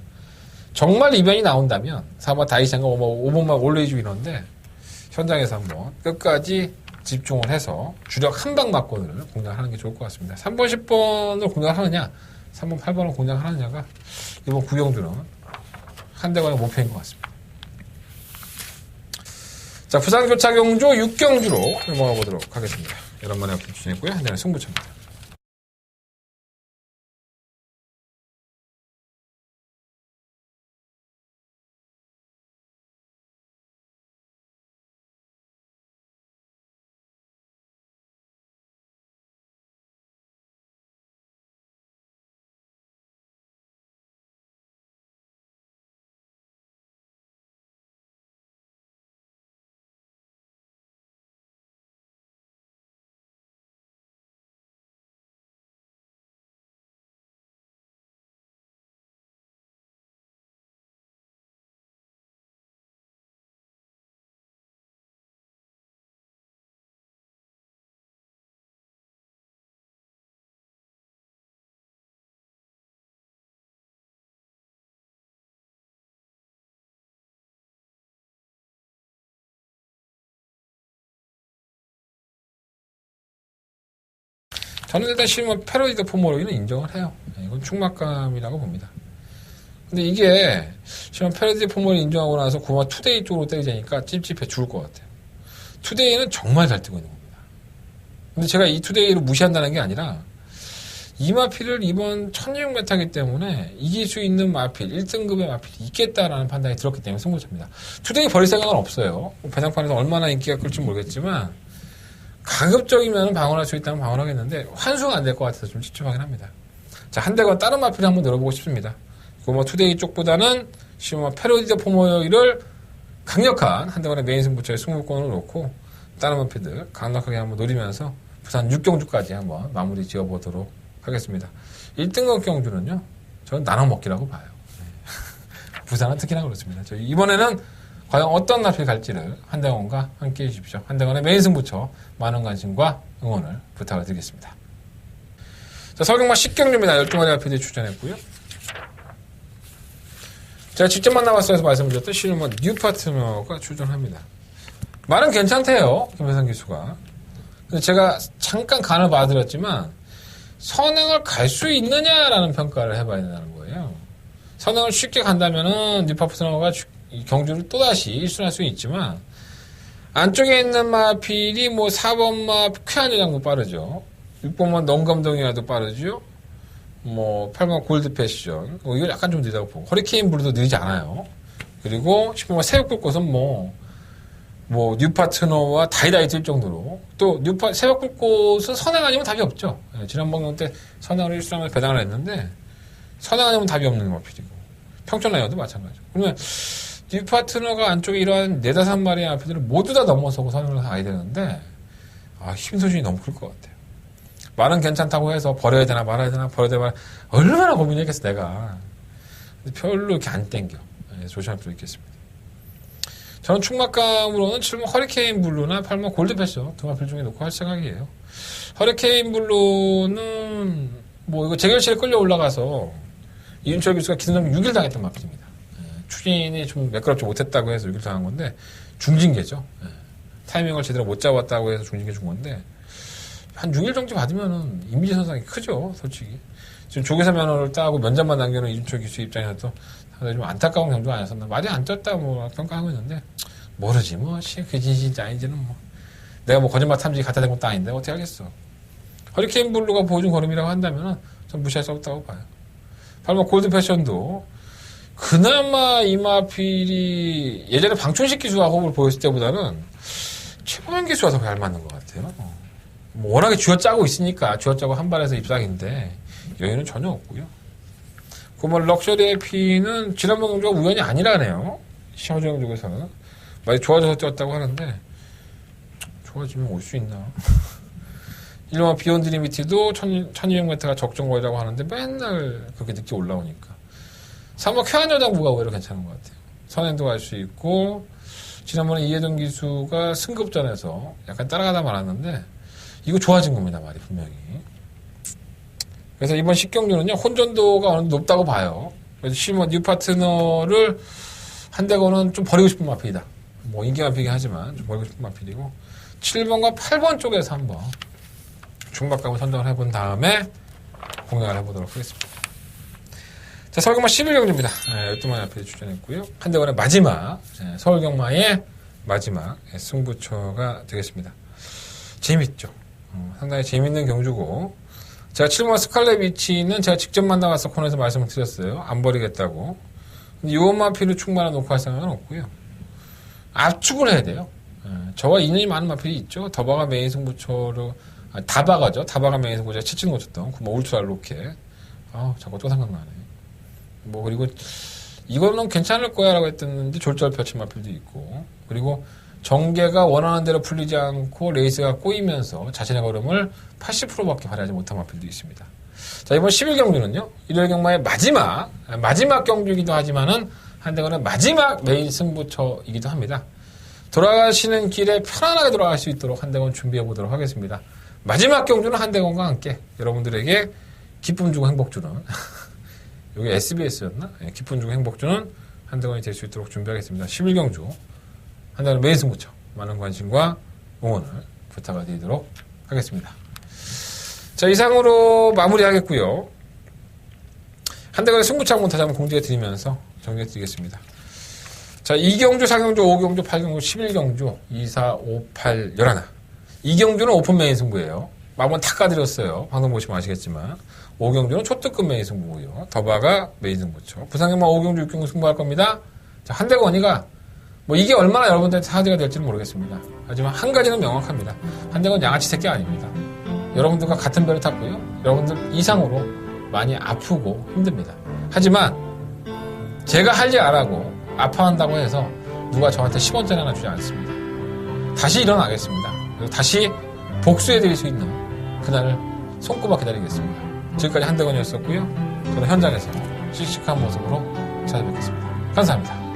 정말 이변이 나온다면 4번 다이샹과 5번만 올레이주 이런데 현장에서 한번 끝까지 집중을 해서 주력 한방 막권을 공략하는 게 좋을 것 같습니다. 3번 10번을 공략하느냐 3번 8번을 공략하느냐가 이번 구경주는 한대관의 목표인 것 같습니다. 자, 부산교차 경주 6경주로 넘어가 보도록 하겠습니다. 오랜만에 앞에 주셨고요. 한대는 승부처입니다. 저는 일단 실물 패러디드 포모로이는 인정을 해요. 이건 충막감이라고 봅니다. 근데 이게 실물 패러디드 포모로이 인정하고 나서 고마 투데이 쪽으로 때리자니까 찝찝해 죽을 것 같아요. 투데이는 정말 잘 뜨고 있는 겁니다. 근데 제가 이 투데이를 무시한다는 게 아니라 이 마필을 이번 1600m이기 때문에 이길 수 있는 마필, 1등급의 마필이 있겠다라는 판단이 들었기 때문에 승부처입니다. 투데이 버릴 생각은 없어요. 배당판에서 얼마나 인기가 끌지 모르겠지만 가급적이면 방어할 수 있다면 방어하겠는데 환수가 안 될 것 같아서 좀 찝찝하긴 합니다. 자, 한대가 다른 마필을 한번 늘어보고 싶습니다. 고마 투데이 쪽보다는 시모마 패러디드 포모요이를 강력한 한대관의 메인 승부처의 승부권을 놓고 다른 마필들 강력하게 한번 노리면서 부산 6경주까지 한번 마무리 지어보도록 하겠습니다. 1등급 경주는요, 저는 나눠먹기라고 봐요. 부산은 특히나 그렇습니다. 저희 이번에는 과연 어떤 납이 갈지를 한대원과 함께 해주십시오. 한대원의 메인 승부처 많은 관심과 응원을 부탁을 드리겠습니다. 자, 서경마 10경주입니다. 12마리 앞에 출전했고요. 제가 직접 만나봤어서 말씀드렸던 실버 뉴 파트너가 출전합니다. 말은 괜찮대요. 김혜상 기수가. 근데 제가 잠깐 간을 봐드렸지만 선행을 갈 수 있느냐라는 평가를 해봐야 된다는 거예요. 선행을 쉽게 간다면은 뉴 파트너가 이 경주를 또다시 1순할 수 있지만 안쪽에 있는 마필이 뭐 4번 마 쾌한여장도 빠르죠. 6번만 넘감동이라도 빠르죠. 뭐 8번 골드 패션 이거 약간 좀 느리다고 보고 허리케인 블루도 느리지 않아요. 그리고 10번만 새벽불꽃은 뭐 뉴파트너와 다이다이 뛸 정도로 또 새벽불꽃은 선행 아니면 답이 없죠. 지난번 경기 때 선행을 1순하면서 배당을 했는데 선행 아니면 답이 없는 마필이고 평촌라이어도 마찬가지죠. 그러면 뉴파트너가 안쪽에 이러한 4-5마리의 마필들을 모두 다 넘어서고 선행을 가야 되는데 힘 소진이 너무 클 것 같아요. 말은 괜찮다고 해서 버려야 되나 말아야 되나 얼마나 고민했겠어 내가. 근데 별로 이렇게 안 땡겨. 조심할 필요 있겠습니다. 저는 충막감으로는 7번 허리케인 블루나 8번 골드 패션 두 마필 중에 놓고 할 생각이에요. 허리케인 블루는 뭐 이거 재결실에 끌려 올라가서 이윤철 교수가 기승전 6일 당했던 마필입니다. 추진이 좀 매끄럽지 못했다고 해서 6일 당한 건데 중징계죠. 타이밍을 제대로 못 잡았다고 해서 중징계 준 건데 한 6일 정지 받으면은 이미지 손상이 크죠, 솔직히. 지금 조교사 면허를 따고 면접만 남겨놓은 이준철 기수 입장에서도 상당히 좀 안타까운 경주가 아니었었나. 말이 안 떴다 뭐 평가하고 있는데 모르지 뭐. 그 진실인지 아닌지는 뭐. 내가 뭐 거짓말 탐지 갖다 댄 것도 아닌데 어떻게 하겠어. 허리케인 블루가 보여준 걸음이라고 한다면은 전 무시할 수 없다고 봐요. 발목 골드 패션도 그나마 이마필이 예전에 방춘식 기수와 호흡을 보였을 때보다는 최고현 기수와 더 잘 맞는 것 같아요. 뭐 워낙에 쥐어짜고 있으니까 쥐어짜고 한 발에서 입상인데 여유는 전혀 없고요. 그 뭐 럭셔리 LP는 지난번 경주가 우연이 아니라네요. 시험정 쪽에서는 많이 좋아져서 뛰었다고 하는데 좋아지면 올 수 있나? 일반 비욘드 리미티도 1200m가 적정거리라고 하는데 맨날 그렇게 늦게 올라오니까 3호 쾌한 여장부가 오히려 괜찮은 것 같아요. 선행도 갈 수 있고 지난번에 이해동 기수가 승급전에서 약간 따라가다 말았는데 이거 좋아진 겁니다. 말이 분명히. 그래서 이번 10경주는요. 혼전도가 어느 정도 높다고 봐요. 그래서 실버 뉴 파트너를 한대거는 좀 버리고 싶은 마필이다. 뭐 인기 마필이긴 하지만 좀 버리고 싶은 마필이고 7번과 8번 쪽에서 한번 중박감을 선정을 해본 다음에 공략을 해보도록 하겠습니다. 자, 서울경마 11경주입니다. 12마리 앞에 출전했고요. 한대건의 마지막, 서울경마의 마지막 승부처가 되겠습니다. 재밌죠. 상당히 재밌는 경주고, 제가 7번 스칼렛 위치는 제가 직접 만나가서 코너에서 말씀을 드렸어요. 안 버리겠다고. 근데 요것만 필요 충분한 녹화할 생각은 없고요. 압축을 해야 돼요. 저와 인연이 많은 마필이 있죠. 더바가 메인 승부처로, 다바가죠. 다바가 메인 승부처 치친 놓쳤던, 뭐 울트라 로켓. 자꾸 또 생각나네. 뭐 그리고 이거는 괜찮을 거야 라고 했었는데 졸절 펼친 마필도 있고 그리고 전개가 원하는 대로 풀리지 않고 레이스가 꼬이면서 자신의 걸음을 80%밖에 발휘하지 못한 마필도 있습니다. 자, 이번 11경주는요 일요일 경마의 마지막 경주이기도 하지만은 한대건의 마지막 메인 승부처이기도 합니다. 돌아가시는 길에 편안하게 돌아갈 수 있도록 한대건 준비해 보도록 하겠습니다. 마지막 경주는 한대건과 함께 여러분들에게 기쁨 주고 행복 주는 여기 SBS였나? 기쁨 주고 행복 주는 한대건이 될 수 있도록 준비하겠습니다. 11경주 한대건 메인 승부처 많은 관심과 응원을 부탁을 드리도록 하겠습니다. 자, 이상으로 마무리하겠고요. 한대건의 승부처 한번 다시 한번 공지해 드리면서 정리해 드리겠습니다. 자, 2경주, 4경주, 5경주, 8경주, 11경주, 2, 4, 5, 8, 11. 2경주는 오픈 메인 승부예요. 한번 닦아드렸어요. 방송 보시면 아시겠지만. 5경주는 초특급 메인 승부고요. 더바가 메인 승부죠. 부산경마 5경주, 6경주 승부할 겁니다. 자, 한대건이가 뭐 이게 얼마나 여러분들한테 사지가 될지는 모르겠습니다. 하지만 한 가지는 명확합니다. 한대건 양아치 새끼 아닙니다. 여러분들과 같은 배를 탔고요. 여러분들 이상으로 많이 아프고 힘듭니다. 하지만 제가 할 일 안 하고 아파한다고 해서 누가 저한테 10원짜리 하나 주지 않습니다. 다시 일어나겠습니다. 그리고 다시 복수해드릴 수 있는 그날을 손꼽아 기다리겠습니다. 지금까지 한대건이었었고요. 저는 현장에서 씩씩한 모습으로 찾아뵙겠습니다. 감사합니다.